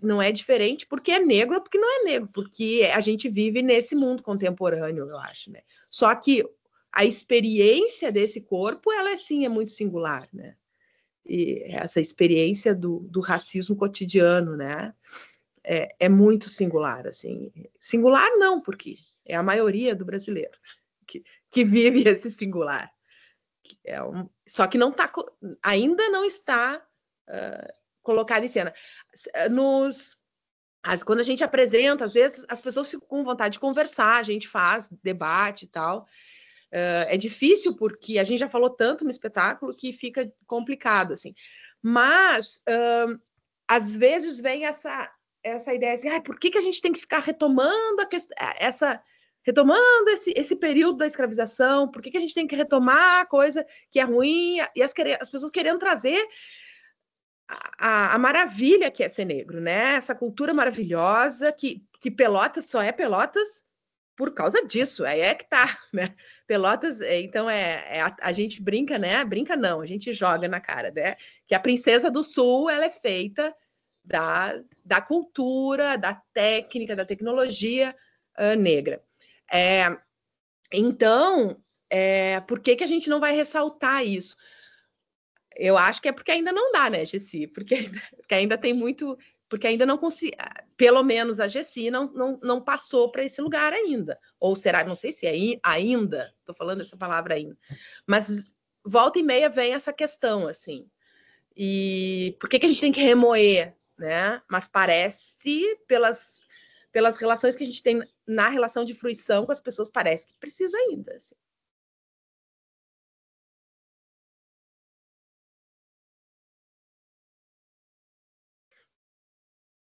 C: não é diferente porque é negro ou porque não é negro, porque a gente vive nesse mundo contemporâneo, eu acho, né? Só que a experiência desse corpo, ela sim é muito singular, né? E essa experiência do racismo cotidiano, né? É muito singular, assim. Singular não, porque é a maioria do brasileiro que vive esse singular. Só que ainda não está colocado em cena. quando a gente apresenta, às vezes as pessoas ficam com vontade de conversar, a gente faz debate e tal. É difícil porque a gente já falou tanto no espetáculo que fica complicado, assim. Mas, às vezes, vem essa ideia assim, por que a gente tem que ficar retomando esse período da escravização? Por que a gente tem que retomar a coisa que é ruim? E as pessoas querendo trazer a maravilha que é ser negro, né? Essa cultura maravilhosa que Pelotas só é Pelotas por causa disso, aí é que tá, né? Pelotas, então a gente brinca, né? Brinca não, a gente joga na cara, né? Que a Princesa do Sul, ela é feita da cultura, da técnica, da tecnologia negra. Então, por que a gente não vai ressaltar isso? Eu acho que é porque ainda não dá, né, Gessi? Porque ainda tem muito... Porque ainda não consigo... Pelo menos a Gessi não passou para esse lugar ainda. Ou será... Não sei se é ainda. Estou falando essa palavra ainda. Mas volta e meia vem essa questão, assim. E por que a gente tem que remoer, né? Mas parece, pelas relações que a gente tem na relação de fruição com as pessoas, parece que precisa ainda, assim.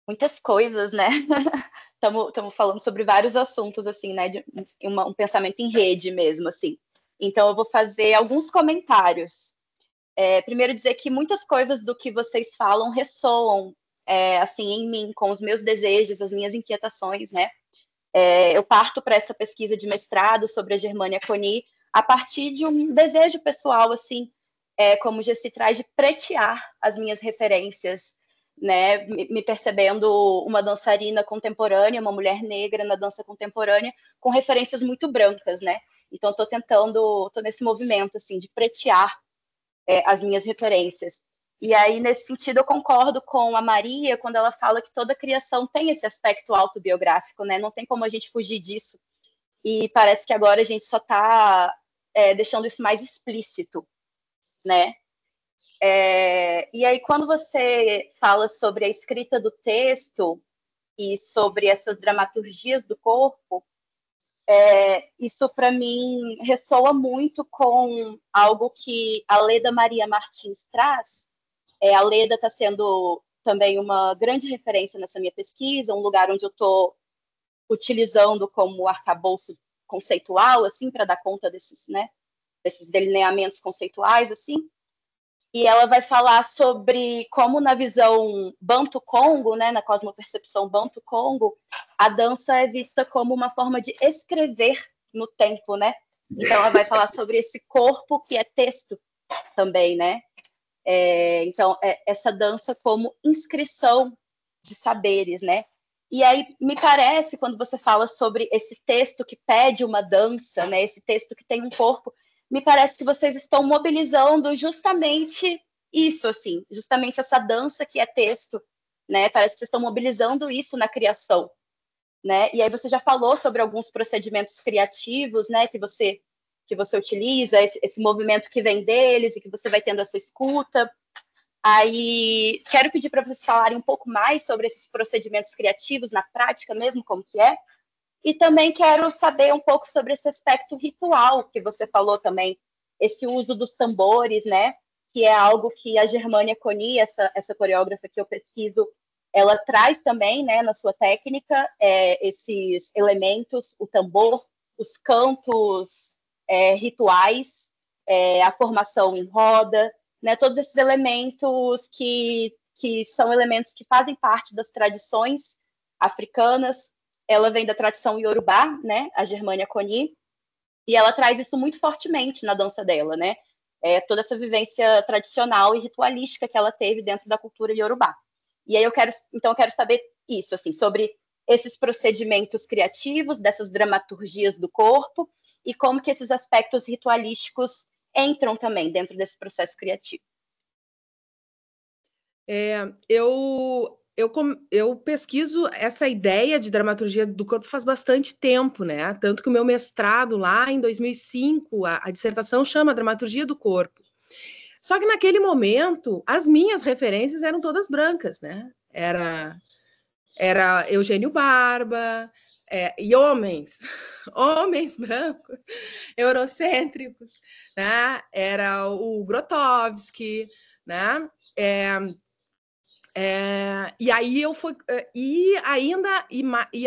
B: Muitas coisas, né? Estamos falando sobre vários assuntos, assim, né? De um pensamento em rede mesmo, assim. Então, eu vou fazer alguns comentários. Primeiro, dizer que muitas coisas do que vocês falam ressoam, assim, em mim, com os meus desejos, as minhas inquietações, né? Eu parto para essa pesquisa de mestrado sobre a Germânia Coni a partir de um desejo pessoal, assim, como já se traz, de pretear as minhas referências, né, me percebendo uma dançarina contemporânea, uma mulher negra na dança contemporânea, com referências muito brancas, né? Então, estou nesse movimento, assim, de pretear as minhas referências. E aí, nesse sentido, eu concordo com a Maria quando ela fala que toda criação tem esse aspecto autobiográfico, né? Não tem como a gente fugir disso. E parece que agora a gente só está deixando isso mais explícito, né? E aí, quando você fala sobre a escrita do texto e sobre essas dramaturgias do corpo, isso, para mim, ressoa muito com algo que a Leda Maria Martins traz. A Leda está sendo também uma grande referência nessa minha pesquisa, um lugar onde eu estou utilizando como arcabouço conceitual, assim, para dar conta desses delineamentos conceituais, assim. E ela vai falar sobre como, na visão Bantu-Congo, né, na cosmopercepção Bantu-Congo, a dança é vista como uma forma de escrever no tempo, né? Então, ela vai falar sobre esse corpo que é texto também, né? Então, essa dança como inscrição de saberes, né? E aí, me parece, quando você fala sobre esse texto que pede uma dança, né, esse texto que tem um corpo, me parece que vocês estão mobilizando justamente isso, assim, justamente essa dança que é texto, né? Parece que vocês estão mobilizando isso na criação, né? E aí você já falou sobre alguns procedimentos criativos, né, que você utiliza, esse movimento que vem deles e que você vai tendo essa escuta. Aí, quero pedir para vocês falarem um pouco mais sobre esses procedimentos criativos na prática mesmo, como que é. E também quero saber um pouco sobre esse aspecto ritual que você falou também, esse uso dos tambores, né? Que é algo que a Germânia Coni, essa coreógrafa que eu pesquiso, ela traz também, né, na sua técnica, esses elementos, o tambor, os cantos rituais, a formação em roda, né? Todos esses elementos que são elementos que fazem parte das tradições africanas. Ela vem da tradição Yorubá, né, a Germânia Coni, e ela traz isso muito fortemente na dança dela, né? Toda essa vivência tradicional e ritualística que ela teve dentro da cultura Yorubá. E aí eu quero saber isso, assim, sobre esses procedimentos criativos, dessas dramaturgias do corpo, e como que esses aspectos ritualísticos entram também dentro desse processo criativo.
C: Eu pesquiso essa ideia de dramaturgia do corpo faz bastante tempo, né? Tanto que o meu mestrado lá em 2005, a dissertação chama Dramaturgia do Corpo. Só que naquele momento, as minhas referências eram todas brancas, né? era Eugênio Barba, e homens brancos, eurocêntricos, né? Era o Grotowski, né? E aí eu fui, e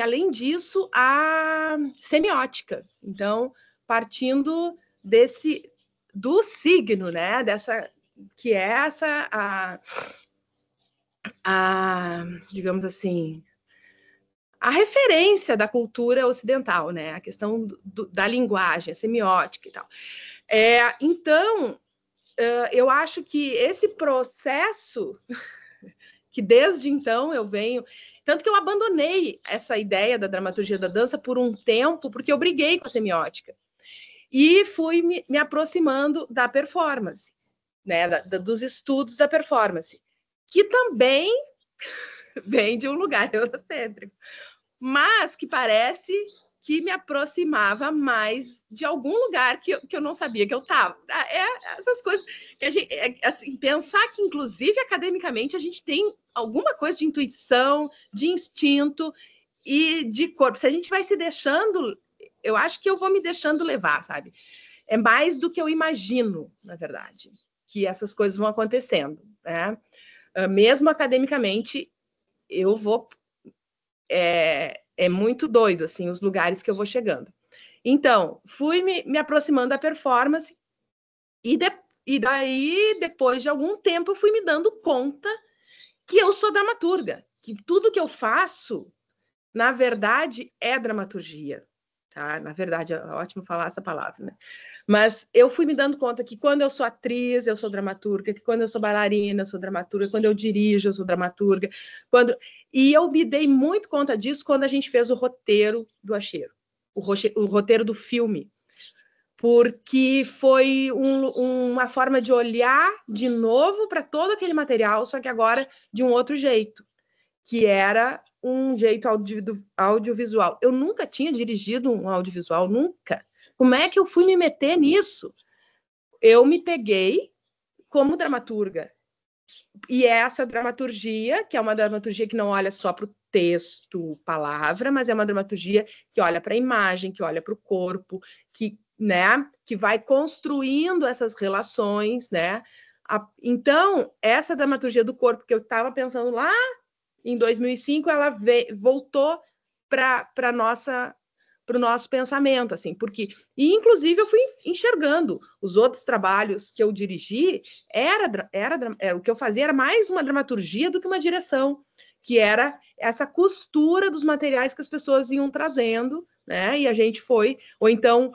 C: além disso, a semiótica. Então, partindo do signo, né? Que é digamos assim, a referência da cultura ocidental, né? A questão da linguagem, a semiótica e tal. Então, eu acho que esse processo, que desde então eu venho... Tanto que eu abandonei essa ideia da dramaturgia da dança por um tempo, porque eu briguei com a semiótica. E fui me aproximando da performance, né? Dos estudos da performance, que também vem de um lugar eurocêntrico, mas que parece que me aproximava mais de algum lugar que eu não sabia que eu estava. Essas coisas que a gente, assim, pensar que, inclusive, academicamente, a gente tem alguma coisa de intuição, de instinto e de corpo. Se a gente vai se deixando, eu acho que eu vou me deixando levar, sabe? É mais do que eu imagino, na verdade, que essas coisas vão acontecendo, né? Mesmo academicamente, eu vou... É muito doido, assim, os lugares que eu vou chegando. Então, fui me aproximando da performance e daí, depois de algum tempo, eu fui me dando conta que eu sou dramaturga, que tudo que eu faço, na verdade, é dramaturgia. Tá? Na verdade, é ótimo falar essa palavra, né? Mas eu fui me dando conta que quando eu sou atriz, eu sou dramaturga, que quando eu sou bailarina, eu sou dramaturga, quando eu dirijo, eu sou dramaturga. E eu me dei muito conta disso quando a gente fez o roteiro do Acheiro, o roteiro do filme, porque foi uma forma de olhar de novo para todo aquele material, só que agora de um outro jeito, que era um jeito audiovisual. Eu nunca tinha dirigido um audiovisual, nunca. Como é que eu fui me meter nisso? Eu me peguei como dramaturga. E essa dramaturgia, que é uma dramaturgia que não olha só para o texto, palavra, mas é uma dramaturgia que olha para a imagem, que olha para o corpo, né, que vai construindo essas relações, né? Então, essa dramaturgia do corpo que eu estava pensando lá em 2005, ela voltou para o nosso pensamento, assim, porque, e inclusive eu fui enxergando os outros trabalhos que eu dirigi, o que eu fazia era mais uma dramaturgia do que uma direção, que era essa costura dos materiais que as pessoas iam trazendo, né, e a gente foi, ou então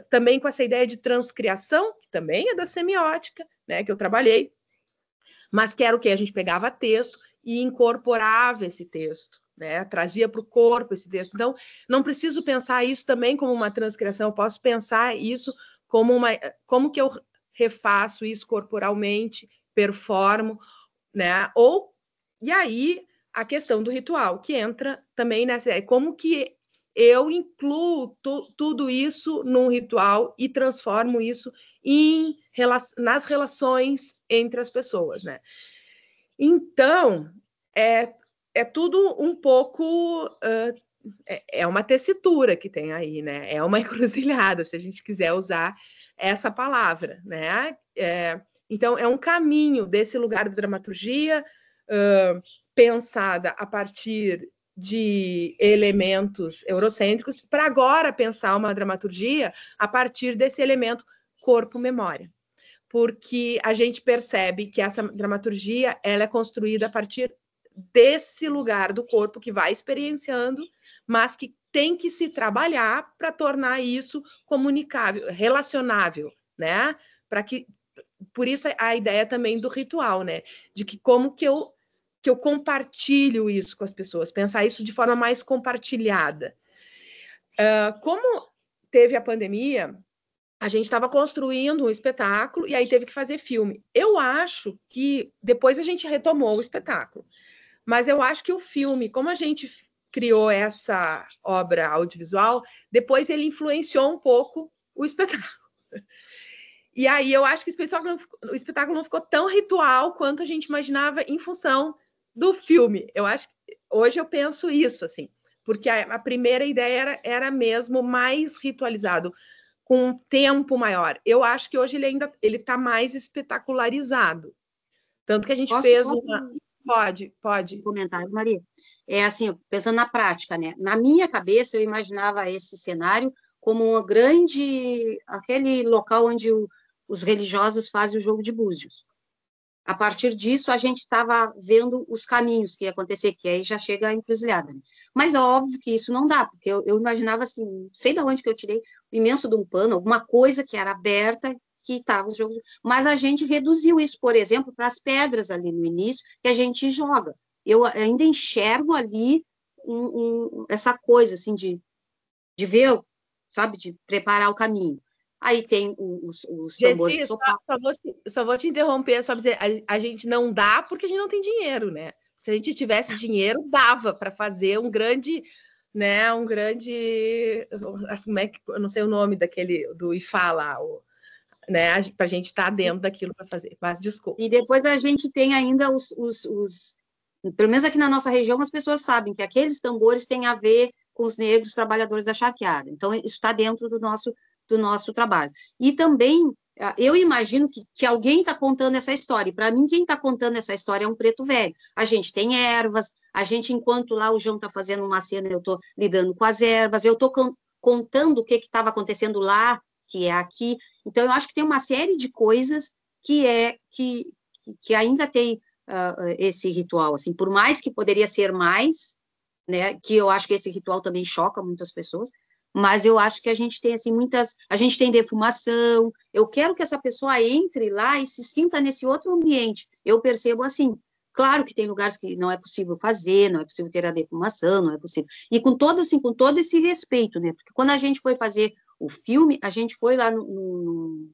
C: também com essa ideia de transcriação, que também é da semiótica, né, que eu trabalhei, mas que era o que? A gente pegava texto e incorporava esse texto, né? Trazia para o corpo esse texto. Então, não preciso pensar isso também como uma transcrição, eu posso pensar isso como que eu refaço isso corporalmente, performo, né? E aí, a questão do ritual, que entra também nessa ideia, como que eu incluo tudo isso num ritual e transformo isso nas relações entre as pessoas, né? Então, é tudo um pouco... é uma tessitura que tem aí, né? É uma encruzilhada, se a gente quiser usar essa palavra, né? Então, é um caminho desse lugar da dramaturgia pensada a partir de elementos eurocêntricos, para agora pensar uma dramaturgia a partir desse elemento corpo-memória. Porque a gente percebe que essa dramaturgia ela é construída a partir desse lugar do corpo que vai experienciando, mas que tem que se trabalhar para tornar isso comunicável, relacionável, né? Por isso a ideia também do ritual, né? De que como que eu compartilho isso com as pessoas, pensar isso de forma mais compartilhada. Como teve a pandemia, a gente estava construindo um espetáculo e aí teve que fazer filme. Eu acho que depois a gente retomou o espetáculo, mas eu acho que o filme, como a gente criou essa obra audiovisual, depois ele influenciou um pouco o espetáculo. E aí eu acho que o espetáculo não ficou tão ritual quanto a gente imaginava em função do filme. Eu acho que hoje eu penso isso, assim, porque a primeira ideia era mesmo mais ritualizado, com um tempo maior. Eu acho que hoje ele está mais espetacularizado. Tanto que a gente fez uma... Pode.
A: Um comentário, Maria. É assim, pensando na prática, né? Na minha cabeça, eu imaginava esse cenário como aquele local onde os religiosos fazem o jogo de búzios. A partir disso, a gente estava vendo os caminhos que ia acontecer, que aí já chega a encruzilhada, né? Mas é óbvio que isso não dá, porque eu imaginava assim, não sei de onde que eu tirei o imenso de um pano, alguma coisa que era aberta, que estava os jogos. Mas a gente reduziu isso, por exemplo, para as pedras ali no início, que a gente joga. Eu ainda enxergo ali essa coisa, assim, de ver, sabe, de preparar o caminho. Aí tem os tambores de sopar.
C: Só vou te interromper, só dizer, a gente não dá porque a gente não tem dinheiro, né? Se a gente tivesse dinheiro, dava para fazer um grande, né? Como é que, eu não sei o nome do IFA lá, né? Para a gente estar dentro daquilo para fazer. Mas desculpa.
A: E depois a gente tem ainda pelo menos aqui na nossa região, as pessoas sabem que aqueles tambores têm a ver com os negros trabalhadores da charqueada. Então, isso está dentro do nosso trabalho. E também, eu imagino que alguém está contando essa história. E, para mim, quem está contando essa história é um preto velho. A gente tem ervas, enquanto lá o João está fazendo uma cena, eu estou lidando com as ervas, eu estou contando o que estava acontecendo lá, que é aqui. Então, eu acho que tem uma série de coisas que ainda tem esse ritual, assim, por mais que poderia ser mais, né, que eu acho que esse ritual também choca muitas pessoas, mas eu acho que a gente tem, assim, a gente tem defumação, eu quero que essa pessoa entre lá e se sinta nesse outro ambiente, eu percebo assim, claro que tem lugares que não é possível fazer, não é possível ter a defumação, não é possível, e com todo esse respeito, né, porque quando a gente foi fazer o filme, a gente foi lá no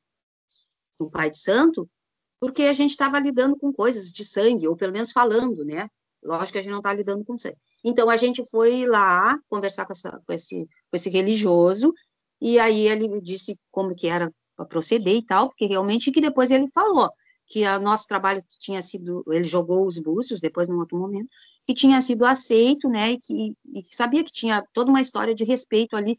A: Pai de Santo, porque a gente estava lidando com coisas de sangue, ou pelo menos falando, né? Lógico que a gente não está lidando com sangue. Então, a gente foi lá conversar com esse religioso, e aí ele disse como que era para proceder e tal, porque realmente que depois ele falou que o nosso trabalho tinha sido, ele jogou os búzios, depois, num outro momento, que tinha sido aceito, né, e que sabia que tinha toda uma história de respeito ali,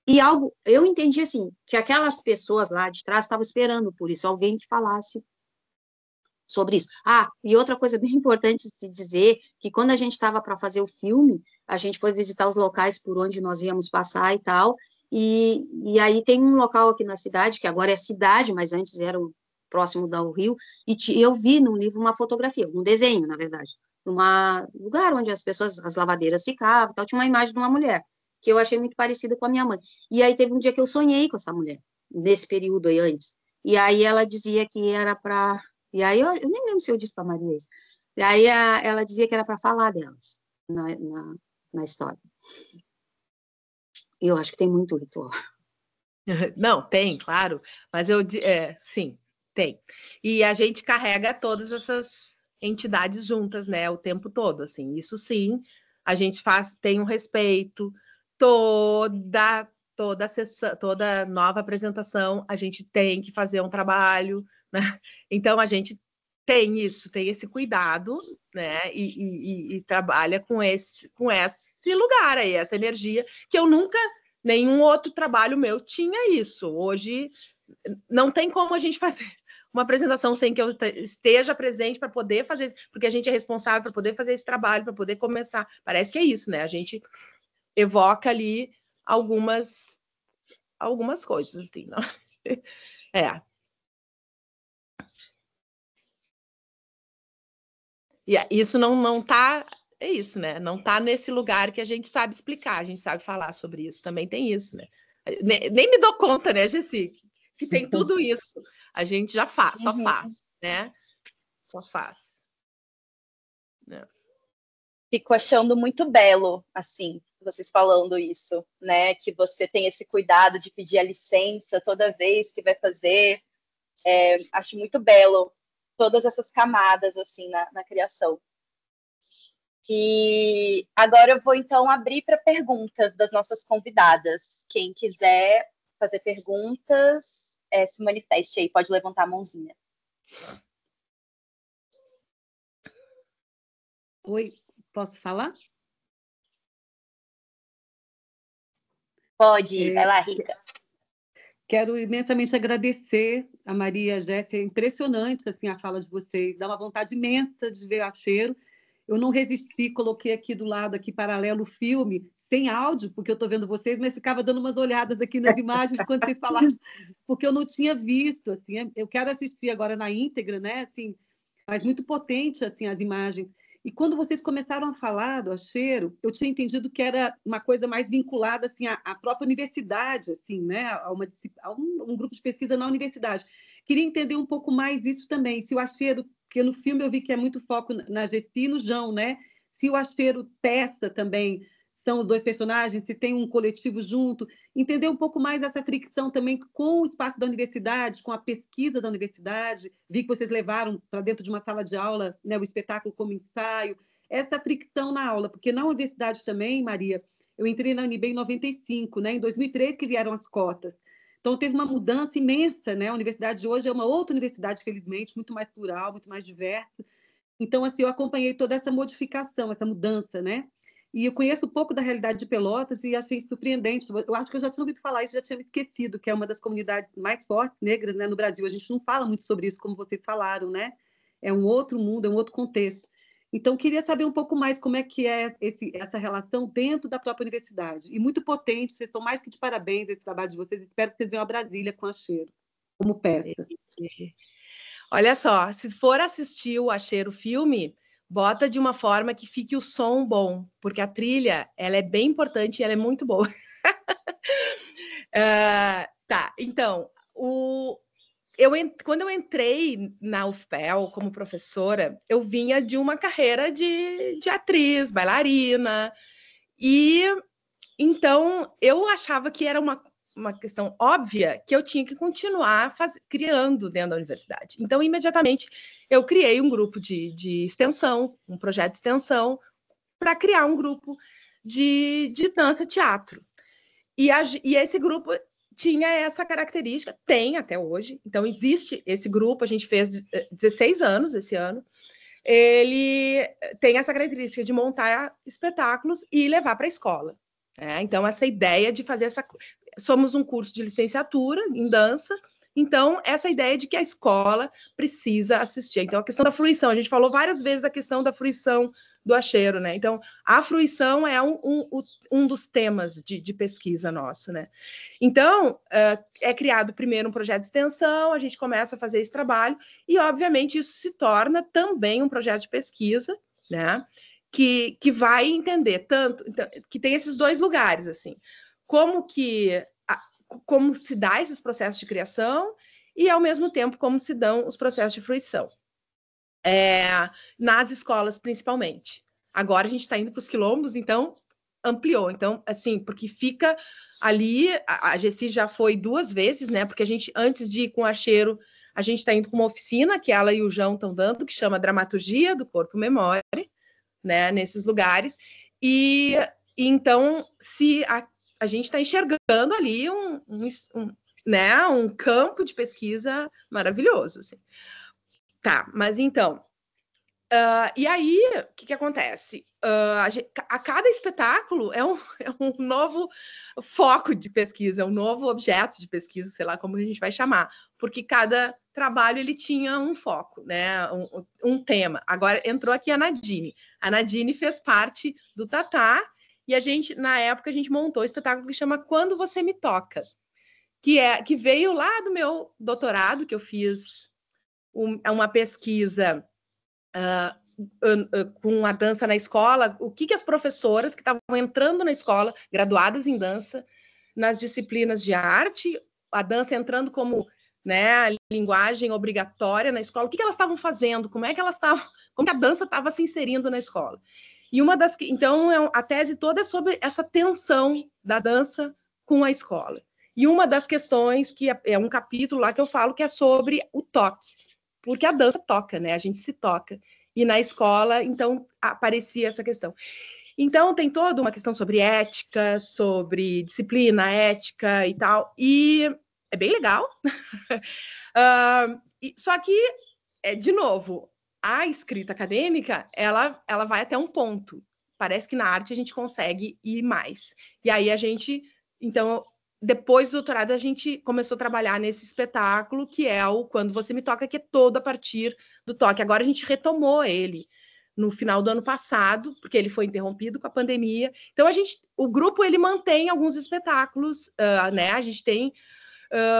A: e eu entendi assim, que aquelas pessoas lá de trás estavam esperando por isso, alguém que falasse sobre isso. E outra coisa bem importante de se dizer, que quando a gente estava para fazer o filme, a gente foi visitar os locais por onde nós íamos passar e tal, e aí tem um local aqui na cidade, que agora é cidade, mas antes era próximo do Rio, e eu vi no livro uma fotografia, um desenho, na verdade, um lugar onde as lavadeiras ficavam, tal, tinha uma imagem de uma mulher, que eu achei muito parecida com a minha mãe. E aí teve um dia que eu sonhei com essa mulher, nesse período aí antes, e aí ela dizia que era para... E aí eu nem lembro se eu disse para a Maria isso. E aí ela dizia que era para falar delas na história. Eu acho que tem muito ritual.
C: Não, tem, claro, mas sim, tem. E a gente carrega todas essas entidades juntas, né, o tempo todo, assim. Isso sim, a gente tem um respeito. Toda nova apresentação, a gente tem que fazer um trabalho, né? Então a gente tem esse cuidado, né? E trabalha com esse lugar aí, essa energia que eu nunca, nenhum outro trabalho meu tinha isso. Hoje não tem como a gente fazer uma apresentação sem que eu esteja presente para poder fazer, porque a gente é responsável para poder fazer esse trabalho, para poder começar. Parece que é isso, né? A gente evoca ali algumas coisas, assim, não? É. E isso não tá, é isso, né? Não tá nesse lugar que a gente sabe explicar, a gente sabe falar sobre isso. Também tem isso, né? Nem me dou conta, né, Gessi? Que tem tudo isso. A gente já faz, só faz, né? Só faz.
B: É. Fico achando muito belo, assim, vocês falando isso, né? Que você tem esse cuidado de pedir a licença toda vez que vai fazer. Acho muito belo todas essas camadas, assim, na criação. E agora eu vou, então, abrir para perguntas das nossas convidadas. Quem quiser fazer perguntas, se manifeste aí, pode levantar a mãozinha.
D: Oi, posso falar?
B: Pode, vai lá, Rica.
D: Quero imensamente agradecer a Maria e a Jéssica. É impressionante assim, a fala de vocês. Dá uma vontade imensa de ver a Cheiro. Eu não resisti, coloquei aqui do lado, aqui paralelo, o filme, sem áudio, porque eu estou vendo vocês, mas ficava dando umas olhadas aqui nas imagens quando vocês falaram, porque eu não tinha visto. Assim, eu quero assistir agora na íntegra, né? Assim, mas muito potente assim, as imagens. E quando vocês começaram a falar do Acheiro, eu tinha entendido que era uma coisa mais vinculada assim, à própria universidade, assim, né? A um grupo de pesquisa na universidade. Queria entender um pouco mais isso também, se o Acheiro, porque no filme eu vi que é muito foco na Gessi e no João, né? Se o Acheiro peça também são os dois personagens, se tem um coletivo junto, entender um pouco mais essa fricção também com o espaço da universidade, com a pesquisa da universidade. Vi que vocês levaram para dentro de uma sala de aula, né, o espetáculo como ensaio, essa fricção na aula, porque na universidade também, Maria, eu entrei na UNB em 95, né, em 2003 que vieram as cotas. Então, teve uma mudança imensa, né? A universidade de hoje é uma outra universidade, felizmente, muito mais plural, muito mais diversa. Então, assim, eu acompanhei toda essa modificação, essa mudança, né? E eu conheço um pouco da realidade de Pelotas e achei surpreendente. Eu acho que eu já tinha ouvido falar isso, já tinha me esquecido, que é uma das comunidades mais fortes negras, né, no Brasil. A gente não fala muito sobre isso, como vocês falaram, né? É um outro mundo, é um outro contexto. Então, queria saber um pouco mais como é que é essa relação dentro da própria universidade. E muito potente, vocês estão mais que de parabéns esse trabalho de vocês. Espero que vocês venham a Brasília com a Cheiro, como peça.
C: Olha só, se for assistir o Acheiro filme, bota de uma forma que fique o som bom, porque a trilha, ela é bem importante e ela é muito boa. Tá, então, quando eu entrei na UFPEL como professora, eu vinha de uma carreira de atriz, bailarina, e então eu achava que era uma questão óbvia que eu tinha que continuar criando dentro da universidade. Então, imediatamente, eu criei um grupo de extensão, um projeto de extensão, para criar um grupo de dança-teatro. E esse grupo tinha essa característica, tem até hoje. Então, existe esse grupo, a gente fez 16 anos esse ano. Ele tem essa característica de montar espetáculos e levar para a escola. Então, essa ideia de fazer essa... Somos um curso de licenciatura em dança, então, essa ideia de que a escola precisa assistir. Então, a questão da fruição, a gente falou várias vezes da questão da fruição do Acheiro, né? Então, a fruição é um dos temas de pesquisa nosso, né? Então, é criado primeiro um projeto de extensão, a gente começa a fazer esse trabalho, e, obviamente, isso se torna também um projeto de pesquisa, né? Que vai entender tanto... Então, que tem esses dois lugares, assim. Como se dá esses processos de criação e, ao mesmo tempo, como se dão os processos de fruição. Nas escolas, principalmente. Agora a gente está indo para os quilombos, então ampliou. Então, assim, porque fica ali, a Gessi já foi 2 vezes, né? Porque a gente, antes de ir com o Acheiro, a gente está indo com uma oficina que ela e o João estão dando, que chama Dramaturgia do Corpo Memória, né? Nesses lugares. E então, se a gente está enxergando ali né, um campo de pesquisa maravilhoso. Assim. Tá, mas então... e aí, o que acontece? A cada espetáculo é um novo foco de pesquisa, um novo objeto de pesquisa, sei lá como a gente vai chamar, porque cada trabalho ele tinha um foco, né? Um tema. Agora entrou aqui a Nadine. A Nadine fez parte do Tatá, e na época, a gente montou um espetáculo que chama Quando Você Me Toca, que veio lá do meu doutorado, que eu fiz uma pesquisa com a dança na escola, o que as professoras que estavam entrando na escola, graduadas em dança, nas disciplinas de arte, a dança entrando como, né, a linguagem obrigatória na escola, o que elas estavam fazendo, como que a dança estava se inserindo na escola. E então, a tese toda é sobre essa tensão da dança com a escola. E uma das questões, que é um capítulo lá que eu falo, que é sobre o toque. Porque a dança toca, né? A gente se toca. E na escola, então, aparecia essa questão. Então, tem toda uma questão sobre ética, sobre disciplina, ética e tal. E é bem legal. Só que, de novo, a escrita acadêmica, ela vai até um ponto. Parece que na arte a gente consegue ir mais. E aí a gente, então, depois do doutorado, a gente começou a trabalhar nesse espetáculo, que é o Quando Você Me Toca, que é todo a partir do toque. Agora a gente retomou ele no final do ano passado, porque ele foi interrompido com a pandemia. Então, o grupo ele mantém alguns espetáculos, né? A gente tem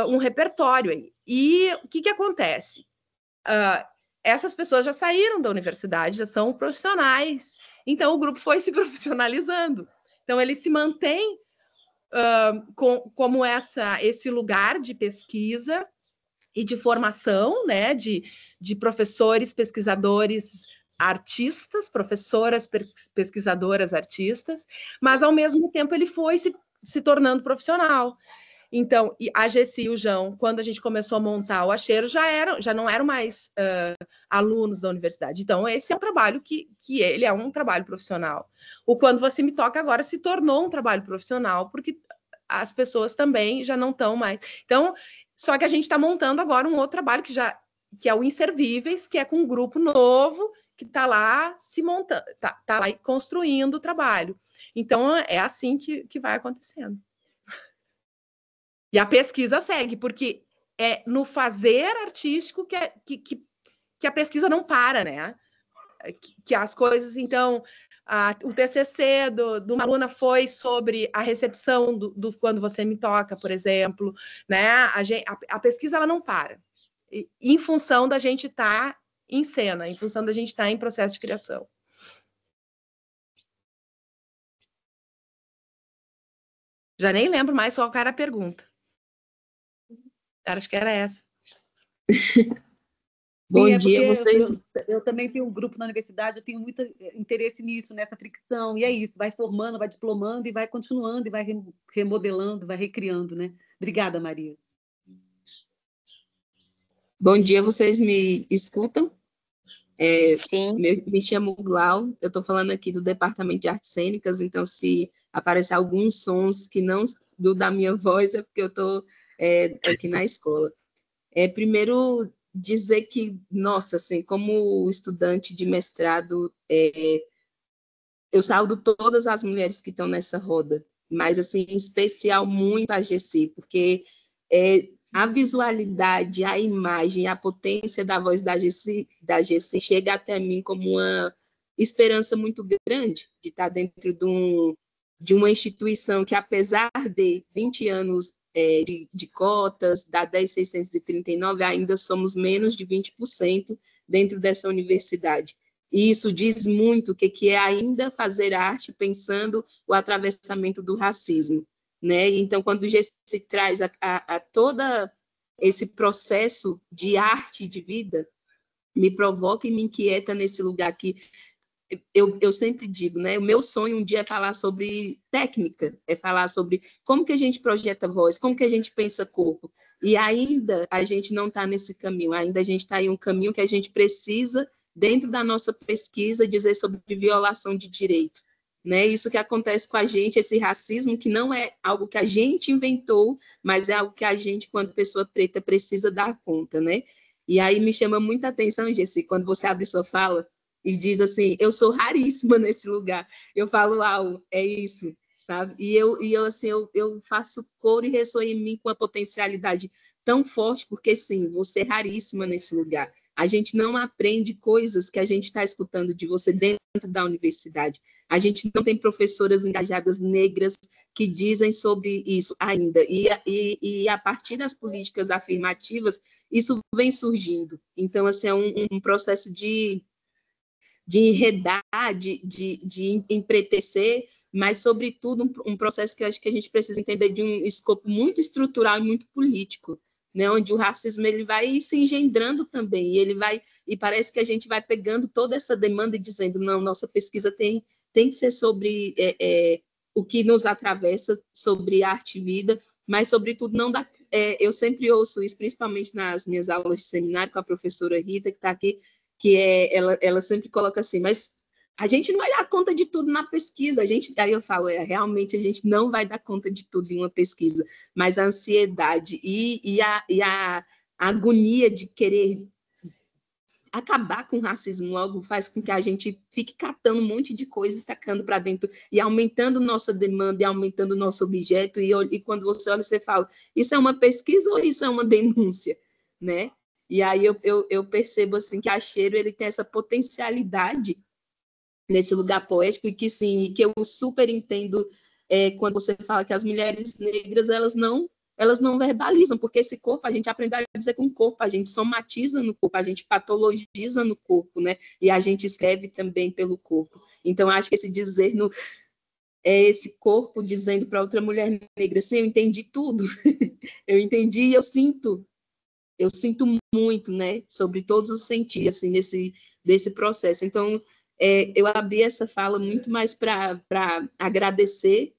C: um repertório aí. E o que acontece? Essas pessoas já saíram da universidade, já são profissionais. Então, o grupo foi se profissionalizando. Então, ele se mantém como esse lugar de pesquisa e de formação, né, de professores, pesquisadores, artistas, professoras, pesquisadoras, artistas, mas, ao mesmo tempo, ele foi se tornando profissional. Então, a Gessi e o João, quando a gente começou a montar o Acheiro, já não eram mais alunos da universidade. Então, esse é um trabalho que ele é um trabalho profissional. O Quando Você Me Toca agora se tornou um trabalho profissional, porque as pessoas também já não estão mais. Então, só que a gente está montando agora um outro trabalho que é o Inservíveis, que é com um grupo novo que está lá se montando, está lá construindo o trabalho. Então, é assim que vai acontecendo. E a pesquisa segue, porque é no fazer artístico que a pesquisa não para, né? Que as coisas, então, o TCC de uma aluna foi sobre a recepção do Quando Você Me Toca, por exemplo, né? A pesquisa ela não para, em função da gente estar em cena, em função da gente estar em processo de criação. Já nem lembro mais qual era a pergunta. Acho que era essa.
D: Bom dia, vocês. Eu também tenho um grupo na universidade, eu tenho muito interesse nisso, nessa fricção, e é isso, vai formando, vai diplomando e vai continuando, e vai remodelando, vai recriando, né? Obrigada, Maria.
E: Bom dia, vocês me escutam?
B: Sim.
E: Me chamo Glau, eu estou falando aqui do Departamento de Artes Cênicas, então se aparecer alguns sons que não da minha voz, é porque eu estou aqui na escola. Primeiro, dizer que, nossa, assim, como estudante de mestrado, eu saúdo todas as mulheres que estão nessa roda, mas, assim, em especial, muito a Gessi, porque a visualidade, a imagem, a potência da voz da Gessi chega até mim como uma esperança muito grande de estar dentro de uma instituição que, apesar de 20 anos de cotas, da 10.639, ainda somos menos de 20% dentro dessa universidade. E isso diz muito o que é ainda fazer arte pensando o atravessamento do racismo, né? Então, quando o GC traz a todo esse processo de arte e de vida, me provoca e me inquieta nesse lugar que eu sempre digo, né? O meu sonho um dia é falar sobre técnica, é falar sobre como que a gente projeta voz, como que a gente pensa corpo. E ainda a gente não está nesse caminho, ainda a gente está em um caminho que a gente precisa, dentro da nossa pesquisa, dizer sobre violação de direito. Né? Isso que acontece com a gente, esse racismo, que não é algo que a gente inventou, mas é algo que a gente, quando pessoa preta, precisa dar conta. Né? E aí me chama muita atenção, Gessi, quando você abre sua fala, e diz assim, eu sou raríssima nesse lugar. Eu falo, uau, é isso, sabe? E eu assim, eu faço coro e ressoa em mim com uma potencialidade tão forte, porque, sim, você é raríssima nesse lugar. A gente não aprende coisas que a gente está escutando de você dentro da universidade. A gente não tem professoras engajadas negras que dizem sobre isso ainda. E a partir das políticas afirmativas, isso vem surgindo. Então, assim, é um processo de enredar, de empretecer, mas, sobretudo, um processo que eu acho que a gente precisa entender de um escopo muito estrutural e muito político, né, onde o racismo ele vai se engendrando também, e parece que a gente vai pegando toda essa demanda e dizendo, não, nossa pesquisa tem que ser sobre o que nos atravessa, sobre arte e vida, mas, sobretudo, não eu sempre ouço isso, principalmente nas minhas aulas de seminário com a professora Rita, que está aqui, que ela sempre coloca assim, mas a gente não vai dar conta de tudo na pesquisa, aí eu falo, realmente a gente não vai dar conta de tudo em uma pesquisa, mas a ansiedade e a agonia de querer acabar com o racismo logo faz com que a gente fique catando um monte de coisa e tacando para dentro e aumentando nossa demanda e aumentando nosso objeto. E quando você olha, você fala, isso é uma pesquisa ou isso é uma denúncia, né? E aí eu percebo assim, que a Cheiro ele tem essa potencialidade nesse lugar poético e que, sim, que eu super entendo quando você fala que as mulheres negras elas não verbalizam, porque esse corpo a gente aprende a dizer com o corpo, a gente somatiza no corpo, a gente patologiza no corpo, né? E a gente escreve também pelo corpo. Então, acho que esse dizer é esse corpo dizendo para outra mulher negra, assim, eu entendi tudo, eu entendi e eu sinto muito, né, sobre todos os sentidos, assim, desse processo. Então, eu abri essa fala muito mais para agradecer,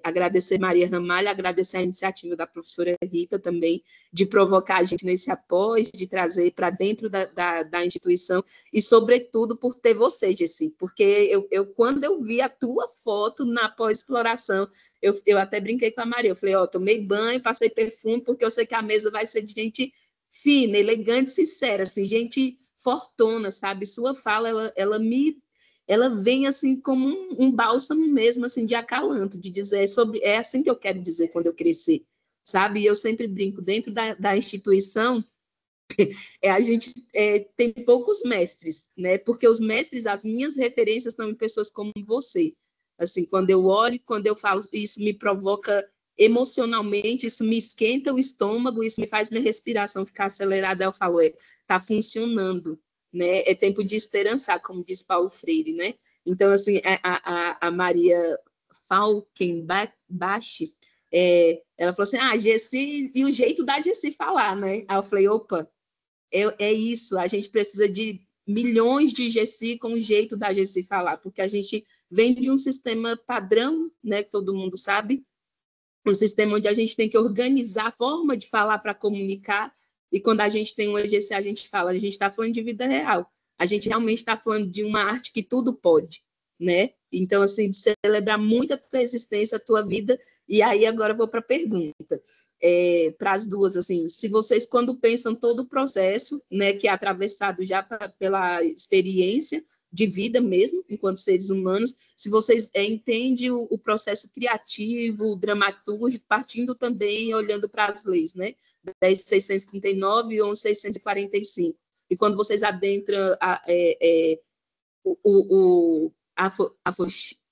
E: agradecer Maria Ramalho, agradecer a iniciativa da professora Rita também, de provocar a gente nesse apoio, de trazer para dentro da instituição, e, sobretudo, por ter você, Jessi, porque quando eu vi a tua foto na pós-exploração, eu até brinquei com a Maria, eu falei, tomei banho, passei perfume, porque eu sei que a mesa vai ser de gente fina, elegante, sincera, assim, gente fortuna, sabe? Sua fala, ela vem assim como um bálsamo mesmo, assim, de acalanto, de dizer é assim que eu quero dizer quando eu crescer, sabe? E eu sempre brinco, dentro da instituição, a gente tem poucos mestres, né? Porque os mestres, as minhas referências são em pessoas como você. Assim, quando eu olho, quando eu falo, isso me provoca emocionalmente, isso me esquenta o estômago, isso me faz minha respiração ficar acelerada. Eu falo, tá funcionando, né? É tempo de esperançar, como diz Paulo Freire, né? Então, assim, a Maria Falkenbach, ela falou assim, Jessi, e o jeito da Jessi falar, né? Aí eu falei, opa, é isso, a gente precisa de milhões de Jessi com o jeito da Jessi falar, porque a gente vem de um sistema padrão, né, que todo mundo sabe, um sistema onde a gente tem que organizar a forma de falar para comunicar, e quando a gente tem uma Jessi, a gente fala, a gente está falando de vida real, a gente realmente está falando de uma arte que tudo pode, né? Então, assim, de celebrar muito a tua existência, a tua vida, e aí agora eu vou para a pergunta. Para as duas, assim, se vocês, quando pensam todo o processo, né, que é atravessado já pela experiência de vida mesmo, enquanto seres humanos, se vocês entendem o processo criativo, o dramaturgo, partindo também, olhando para as leis, né, 10.639 e 11.645, e quando vocês adentram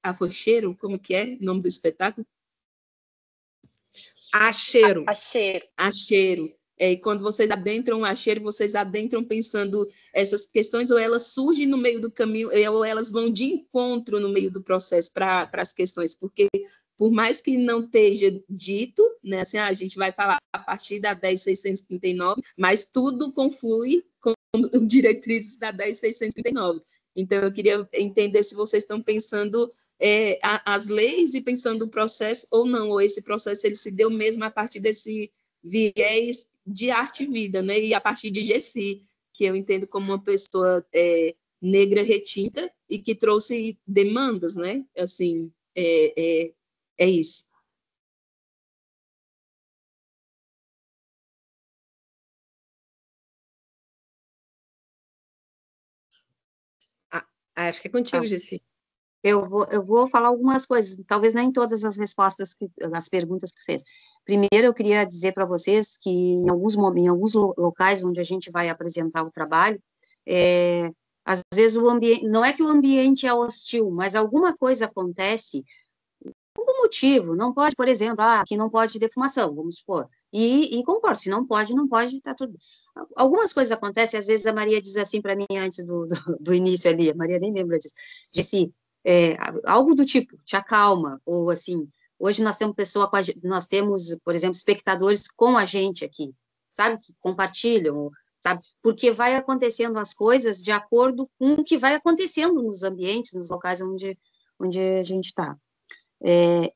E: Afoxeiro, como que é o nome do espetáculo?
C: Acheiro.
E: Acheiro. E quando vocês adentram o acheiro, vocês adentram pensando essas questões, ou elas surgem no meio do caminho, ou elas vão de encontro no meio do processo para as questões, porque por mais que não esteja dito, né, assim, a gente vai falar a partir da 10.639, mas tudo conflui com diretrizes da 10.639. Então, eu queria entender se vocês estão pensando as leis e pensando o processo ou não, ou esse processo ele se deu mesmo a partir desse viés de arte e vida, né? E a partir de Jessi, que eu entendo como uma pessoa negra retinta e que trouxe demandas, né? Assim, é isso.
C: Acho que é contigo, Jessi.
A: Eu vou falar algumas coisas, talvez nem todas as respostas, as perguntas que tu fez. Primeiro, eu queria dizer para vocês que em alguns locais onde a gente vai apresentar o trabalho, às vezes o ambiente, não é que o ambiente é hostil, mas alguma coisa acontece, algum motivo, não pode, por exemplo, aqui não pode defumação, vamos supor, e concordo, se não pode, tá tudo. Algumas coisas acontecem, às vezes a Maria diz assim para mim antes do início ali, a Maria nem lembra disso, disse, algo do tipo, te acalma, ou assim, hoje nós temos nós temos, por exemplo, espectadores com a gente aqui, sabe, que compartilham, sabe, porque vai acontecendo as coisas de acordo com o que vai acontecendo nos ambientes, nos locais onde a gente está.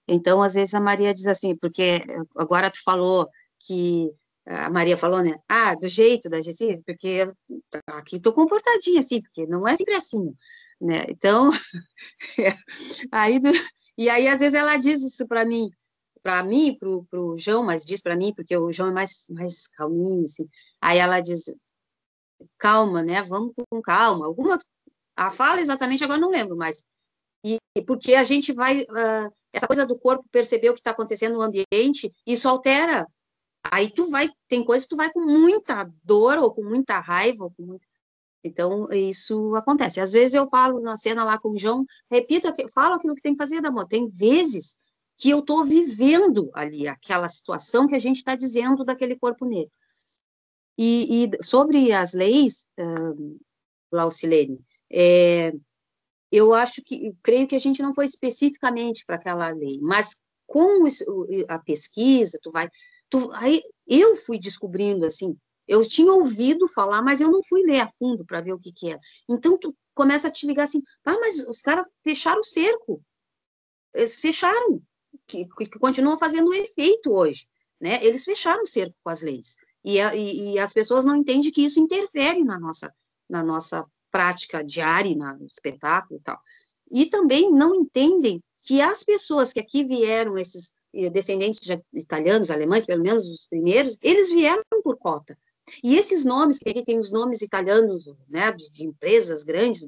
A: Então, às vezes a Maria diz assim, porque agora tu falou que a Maria falou, né? Do jeito da Jessi, porque eu aqui tô comportadinha assim, porque não é sempre assim, né? Então, e aí às vezes ela diz isso para mim, pro João, mas diz para mim, porque o João é mais calminho, assim. Aí ela diz, calma, né? Vamos com calma. A fala exatamente agora não lembro, mas porque a gente vai, essa coisa do corpo perceber o que está acontecendo no ambiente, isso altera. Aí tem coisas que tu vai com muita dor, ou com muita raiva, então isso acontece. Às vezes eu falo na cena lá com o João, fala aquilo que tem que fazer, amor. Tem vezes que eu estou vivendo ali aquela situação que a gente está dizendo daquele corpo negro. E sobre as leis, Laucilene, eu creio que a gente não foi especificamente para aquela lei, mas com a pesquisa, aí eu fui descobrindo, assim, eu tinha ouvido falar, mas eu não fui ler a fundo para ver o que era. Então, tu começa a te ligar assim, mas os caras fecharam o cerco, eles fecharam, que continuam fazendo efeito hoje, né? Eles fecharam o cerco com as leis, e as pessoas não entendem que isso interfere na nossa prática diária, no espetáculo e tal. E também não entendem que as pessoas que aqui vieram, esses descendentes de italianos, alemães, pelo menos os primeiros, eles vieram por cota. E esses nomes, que aqui tem os nomes italianos, né, de empresas grandes,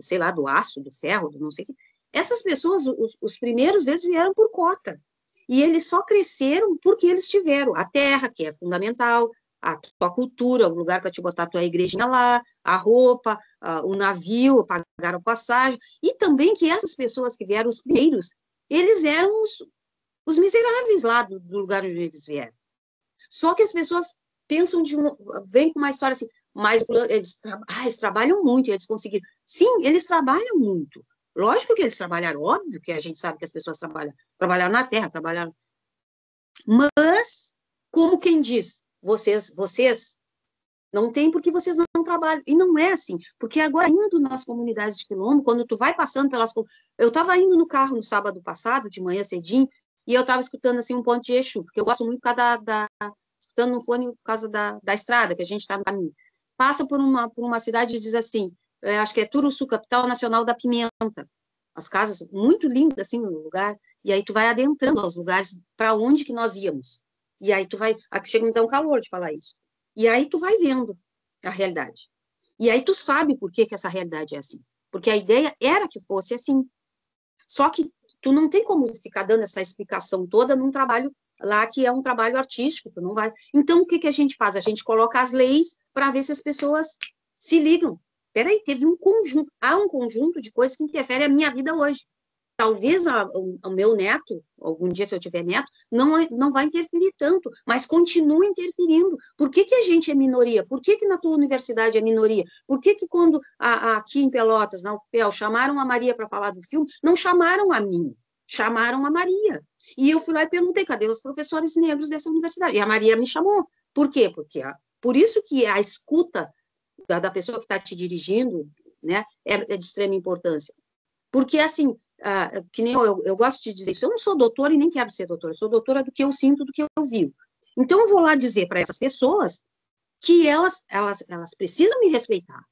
A: sei lá, do aço, do ferro, do não sei o que, essas pessoas, os primeiros, eles vieram por cota. E eles só cresceram porque eles tiveram a terra, que é fundamental, a tua cultura, o lugar para te botar a tua igrejinha lá, a roupa, o navio, pagaram passagem, e também que essas pessoas que vieram, os primeiros, eles eram os miseráveis lá do lugar onde eles vieram. Só que as pessoas pensam vem com uma história assim, mas eles trabalham muito, eles conseguiram. Sim, eles trabalham muito. Lógico que eles trabalharam, óbvio que a gente sabe que as pessoas trabalharam na terra, trabalharam. Mas, como quem diz, vocês não tem porque vocês não trabalham. E não é assim, porque agora, indo nas comunidades de quilombo, quando tu vai passando pelas... Eu estava indo no carro no sábado passado, de manhã cedinho, e eu estava escutando assim um ponto de Exu, porque eu gosto muito por causa escutando no fone por causa da estrada, que a gente está no caminho. Passa por uma cidade e diz assim, acho que é Turuçu, capital nacional da pimenta. As casas muito lindas, assim, no lugar, e aí tu vai adentrando aos lugares para onde que nós íamos. E aí tu vai... Chega a me dar um calor de falar isso. E aí tu vai vendo a realidade. E aí tu sabe por que essa realidade é assim. Porque a ideia era que fosse assim. Só que tu não tem como ficar dando essa explicação toda num trabalho lá que é um trabalho artístico, tu não vai. Então, o que a gente faz? A gente coloca as leis para ver se as pessoas se ligam. Peraí, há um conjunto de coisas que interferem a minha vida hoje. Talvez o meu neto, algum dia se eu tiver neto, não vai interferir tanto, mas continua interferindo. Por que a gente é minoria? Por que na tua universidade é minoria? Por que quando aqui em Pelotas, na UFPEL, chamaram a Maria para falar do filme, não chamaram a mim, chamaram a Maria. E eu fui lá e perguntei, cadê os professores negros dessa universidade? E a Maria me chamou. Por quê? Por isso que a escuta da pessoa que está te dirigindo, né, é de extrema importância. Porque, assim, que nem eu gosto de dizer isso, eu não sou doutora e nem quero ser doutora, eu sou doutora do que eu sinto, do que eu vivo. Então, eu vou lá dizer para essas pessoas que elas precisam me respeitar.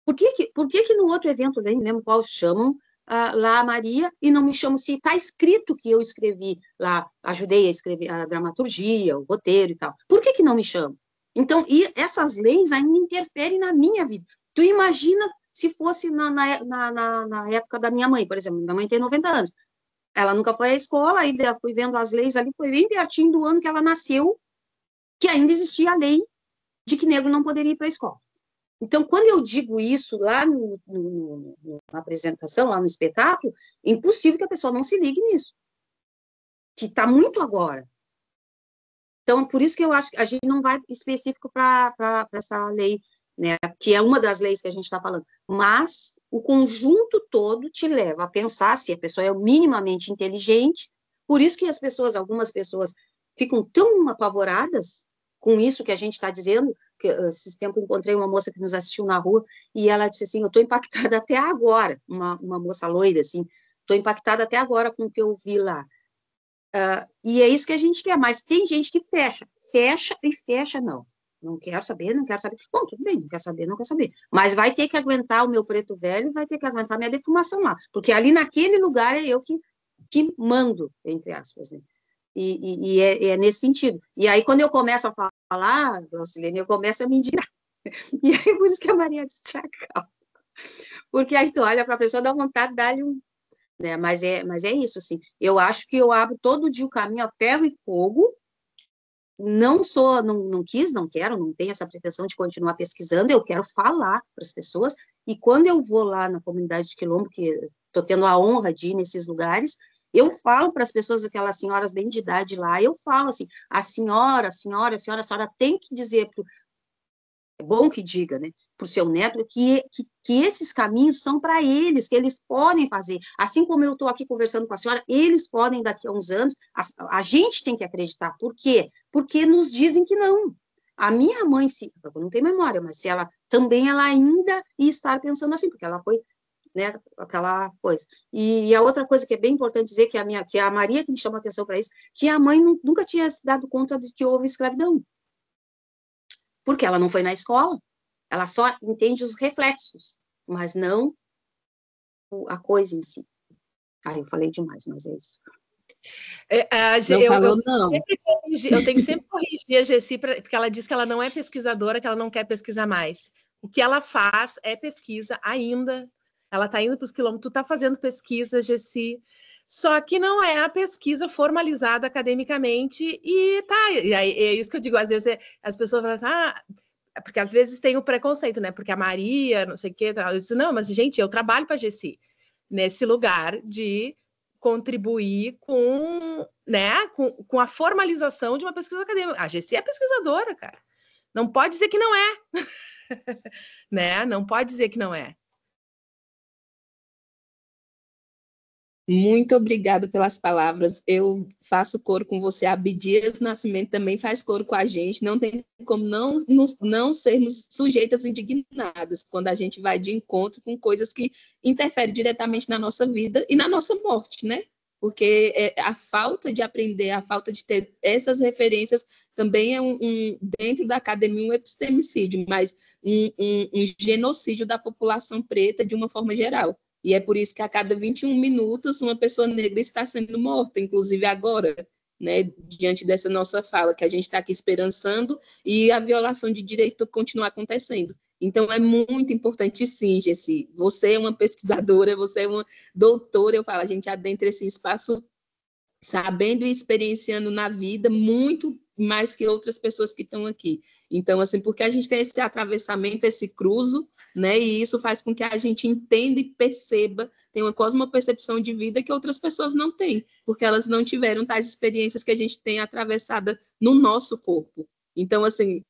A: Por que no outro evento, nem lembro qual, chamam lá a Maria e não me chamam, se está escrito que eu escrevi lá, ajudei a escrever a dramaturgia, o roteiro e tal. Por que não me chamam? Então, e essas leis ainda interferem na minha vida. Tu imagina se fosse na época da minha mãe, por exemplo, minha mãe tem 90 anos, ela nunca foi à escola, aí fui vendo as leis ali, foi bem pertinho do ano que ela nasceu, que ainda existia a lei de que negro não poderia ir para a escola. Então, quando eu digo isso lá na apresentação, lá no espetáculo, é impossível que a pessoa não se ligue nisso, que está muito agora. Então, por isso que eu acho que a gente não vai específico para essa lei, né, que é uma das leis que a gente está falando, mas o conjunto todo te leva a pensar se a pessoa é minimamente inteligente, por isso que algumas pessoas ficam tão apavoradas com isso que a gente está dizendo, que esses tempos encontrei uma moça que nos assistiu na rua, e ela disse assim, eu estou impactada até agora, uma moça loira, assim, estou impactada até agora com o que eu vi lá. E é isso que a gente quer, mas tem gente que fecha e fecha, não quero saber. Bom, tudo bem, não quer saber, mas vai ter que aguentar o meu preto velho, vai ter que aguentar minha defumação lá, porque ali naquele lugar é eu que mando, entre aspas, né? E é nesse sentido. E aí, quando eu começo a falar, Laucilene, eu começo a me indignar, E aí, por isso que a Maria disse, tchacal. Porque aí tu olha para a pessoa, dá vontade de dar-lhe um... Né? Mas é isso, assim. Eu acho que eu abro todo dia o caminho a ferro e fogo. Não quis, não quero, não tenho essa pretensão de continuar pesquisando, eu quero falar para as pessoas, e quando eu vou lá na comunidade de Quilombo, que estou tendo a honra de ir nesses lugares, eu falo para as pessoas, aquelas senhoras bem de idade lá, eu falo assim, a senhora tem que dizer é bom que diga, né, para o seu neto que esses caminhos são para eles, que eles podem fazer. Assim como eu estou aqui conversando com a senhora, eles podem, daqui a uns anos, a gente tem que acreditar. Por quê? Porque nos dizem que não. A minha mãe, eu não tenho memória, mas se ela também, ela ainda ia estar pensando assim, porque ela foi, né, aquela coisa. E a outra coisa que é bem importante dizer, que é a Maria que me chamou a atenção para isso, que a mãe nunca tinha se dado conta de que houve escravidão. Porque ela não foi na escola, ela só entende os reflexos, mas não a coisa em si. Eu falei demais, mas é isso.
E: Não falou, não.
C: Eu tenho que sempre corrigir a Gessi, porque ela diz que ela não é pesquisadora, que ela não quer pesquisar mais. O que ela faz é pesquisa ainda. Ela está indo para os quilômetros, tu está fazendo pesquisa, Gessi. Só que não é a pesquisa formalizada academicamente, e aí é isso que eu digo, às vezes as pessoas falam assim, porque às vezes tem o preconceito, né? Porque a Maria, não sei o quê, eu disse, não, mas gente, eu trabalho para a Gessi, nesse lugar de contribuir né, com a formalização de uma pesquisa acadêmica. A Gessi é pesquisadora, cara. Não pode dizer que não é. Né? Não pode dizer que não é.
E: Muito obrigada pelas palavras. Eu faço coro com você. A Abdias Nascimento também faz coro com a gente. Não tem como não sermos sujeitas indignadas quando a gente vai de encontro com coisas que interferem diretamente na nossa vida e na nossa morte, né? Porque a falta de aprender, a falta de ter essas referências também é dentro da academia, um epistemicídio, mas um genocídio da população preta de uma forma geral. E é por isso que a cada 21 minutos uma pessoa negra está sendo morta, inclusive agora, né, diante dessa nossa fala, que a gente está aqui esperançando e a violação de direito continua acontecendo. Então, é muito importante, sim, Gessi. Você é uma pesquisadora, você é uma doutora, eu falo, a gente adentra esse espaço sabendo e experienciando na vida muito mais que outras pessoas que estão aqui. Então, assim, porque a gente tem esse atravessamento, esse cruzo, né? E isso faz com que a gente entenda e perceba, tenha uma cosmopercepção de vida que outras pessoas não têm, porque elas não tiveram tais experiências que a gente tem atravessada no nosso corpo. Então, assim,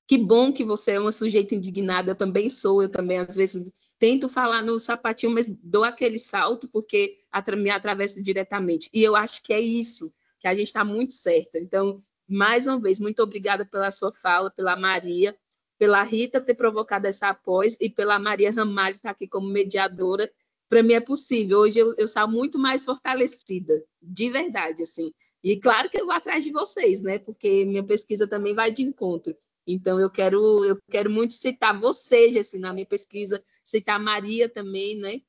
E: que bom que você é uma sujeita indignada, eu também sou, eu também às vezes tento falar no sapatinho, mas dou aquele salto porque me atravessa diretamente. E eu acho que é isso, que a gente está muito certa. Então, mais uma vez, muito obrigada pela sua fala, pela Maria, pela Rita ter provocado essa após e pela Maria Ramalho estar aqui como mediadora. Para mim é possível. Hoje eu saio muito mais fortalecida, de verdade, assim. E claro que eu vou atrás de vocês, né? Porque minha pesquisa também vai de encontro. Então, eu quero muito citar você, Gessi, na minha pesquisa, citar a Maria também, né?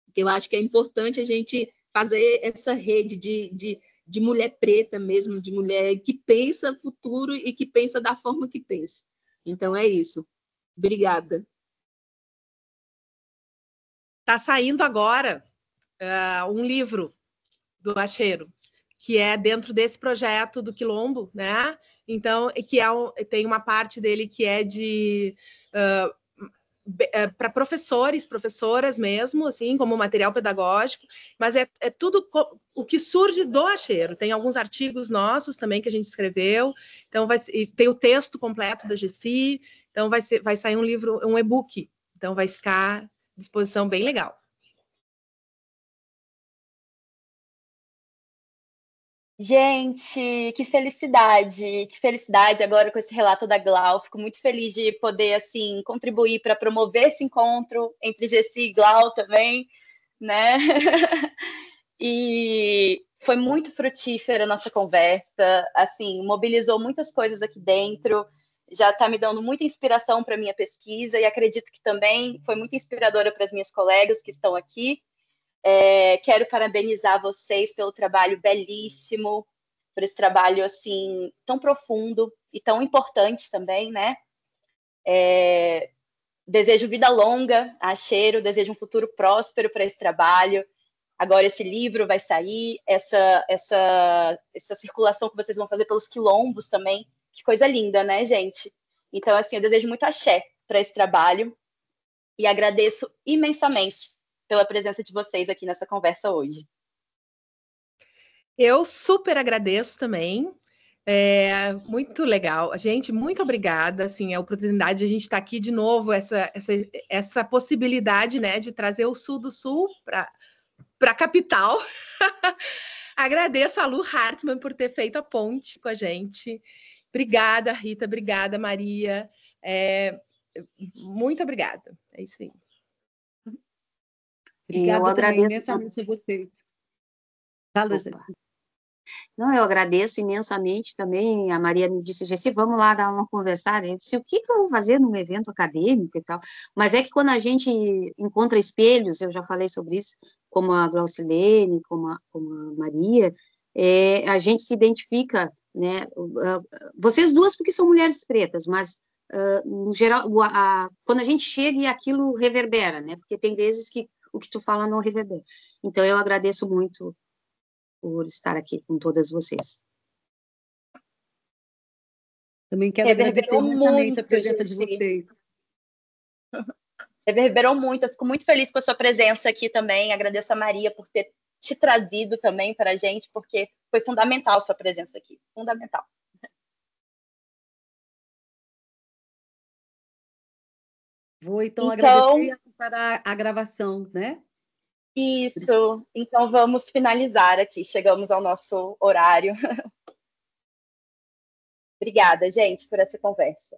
E: Porque eu acho que é importante a gente fazer essa rede de mulher preta mesmo, de mulher que pensa futuro e que pensa da forma que pensa. Então, é isso. Obrigada.
C: Está saindo agora um livro do Acheiro, que é dentro desse projeto do Quilombo, né? Então, tem uma parte dele que é para professores, professoras mesmo, assim, como material pedagógico, mas é tudo o que surge do Acheiro. Tem alguns artigos nossos também que a gente escreveu, então tem o texto completo da Gessi, então vai sair um livro, um e-book, então vai ficar à disposição bem legal.
B: Gente, que felicidade agora com esse relato da Glau. Fico muito feliz de poder, assim, contribuir para promover esse encontro entre Gessi e Glau também, né? E foi muito frutífera a nossa conversa, assim, mobilizou muitas coisas aqui dentro, já está me dando muita inspiração para a minha pesquisa e acredito que também foi muito inspiradora para as minhas colegas que estão aqui. Quero parabenizar vocês pelo trabalho belíssimo, por esse trabalho assim tão profundo e tão importante também, né? Desejo vida longa a Cheiro, desejo um futuro próspero para esse trabalho. Agora esse livro vai sair, essa circulação que vocês vão fazer pelos quilombos também. Que coisa linda, né, gente? Então, assim, eu desejo muito axé para esse trabalho e agradeço imensamente pela presença de vocês aqui nessa conversa hoje.
C: Eu super agradeço também. Muito legal. Gente, muito obrigada. Assim, a oportunidade de a gente estar aqui de novo, essa possibilidade, né, de trazer o Sul do Sul para a capital. Agradeço a Lu Hartmann por ter feito a ponte com a gente. Obrigada, Rita. Obrigada, Maria. Muito obrigada. É isso aí.
D: Obrigada
A: eu agradeço
D: imensamente a você. Fala, gente.
A: Não, eu agradeço imensamente também. A Maria me disse, Gessi, vamos lá dar uma conversada. Eu disse, o que eu vou fazer num evento acadêmico e tal? Mas é que quando a gente encontra espelhos, eu já falei sobre isso, como a Glaucilene, como a Maria, a gente se identifica, né? Vocês duas porque são mulheres pretas, mas no geral, quando a gente chega e aquilo reverbera, né? Porque tem vezes que o que tu fala não reverbera. Então, eu agradeço muito por estar aqui com todas vocês.
D: Também quero agradecer imensamente a presença de vocês.
B: Reverberou muito, eu fico muito feliz com a sua presença aqui também, agradeço a Maria por ter te trazido também para a gente, porque foi fundamental a sua presença aqui, fundamental.
D: Vou então agradecer para a gravação, né?
B: Isso, então vamos finalizar aqui, chegamos ao nosso horário. Obrigada, gente, por essa conversa.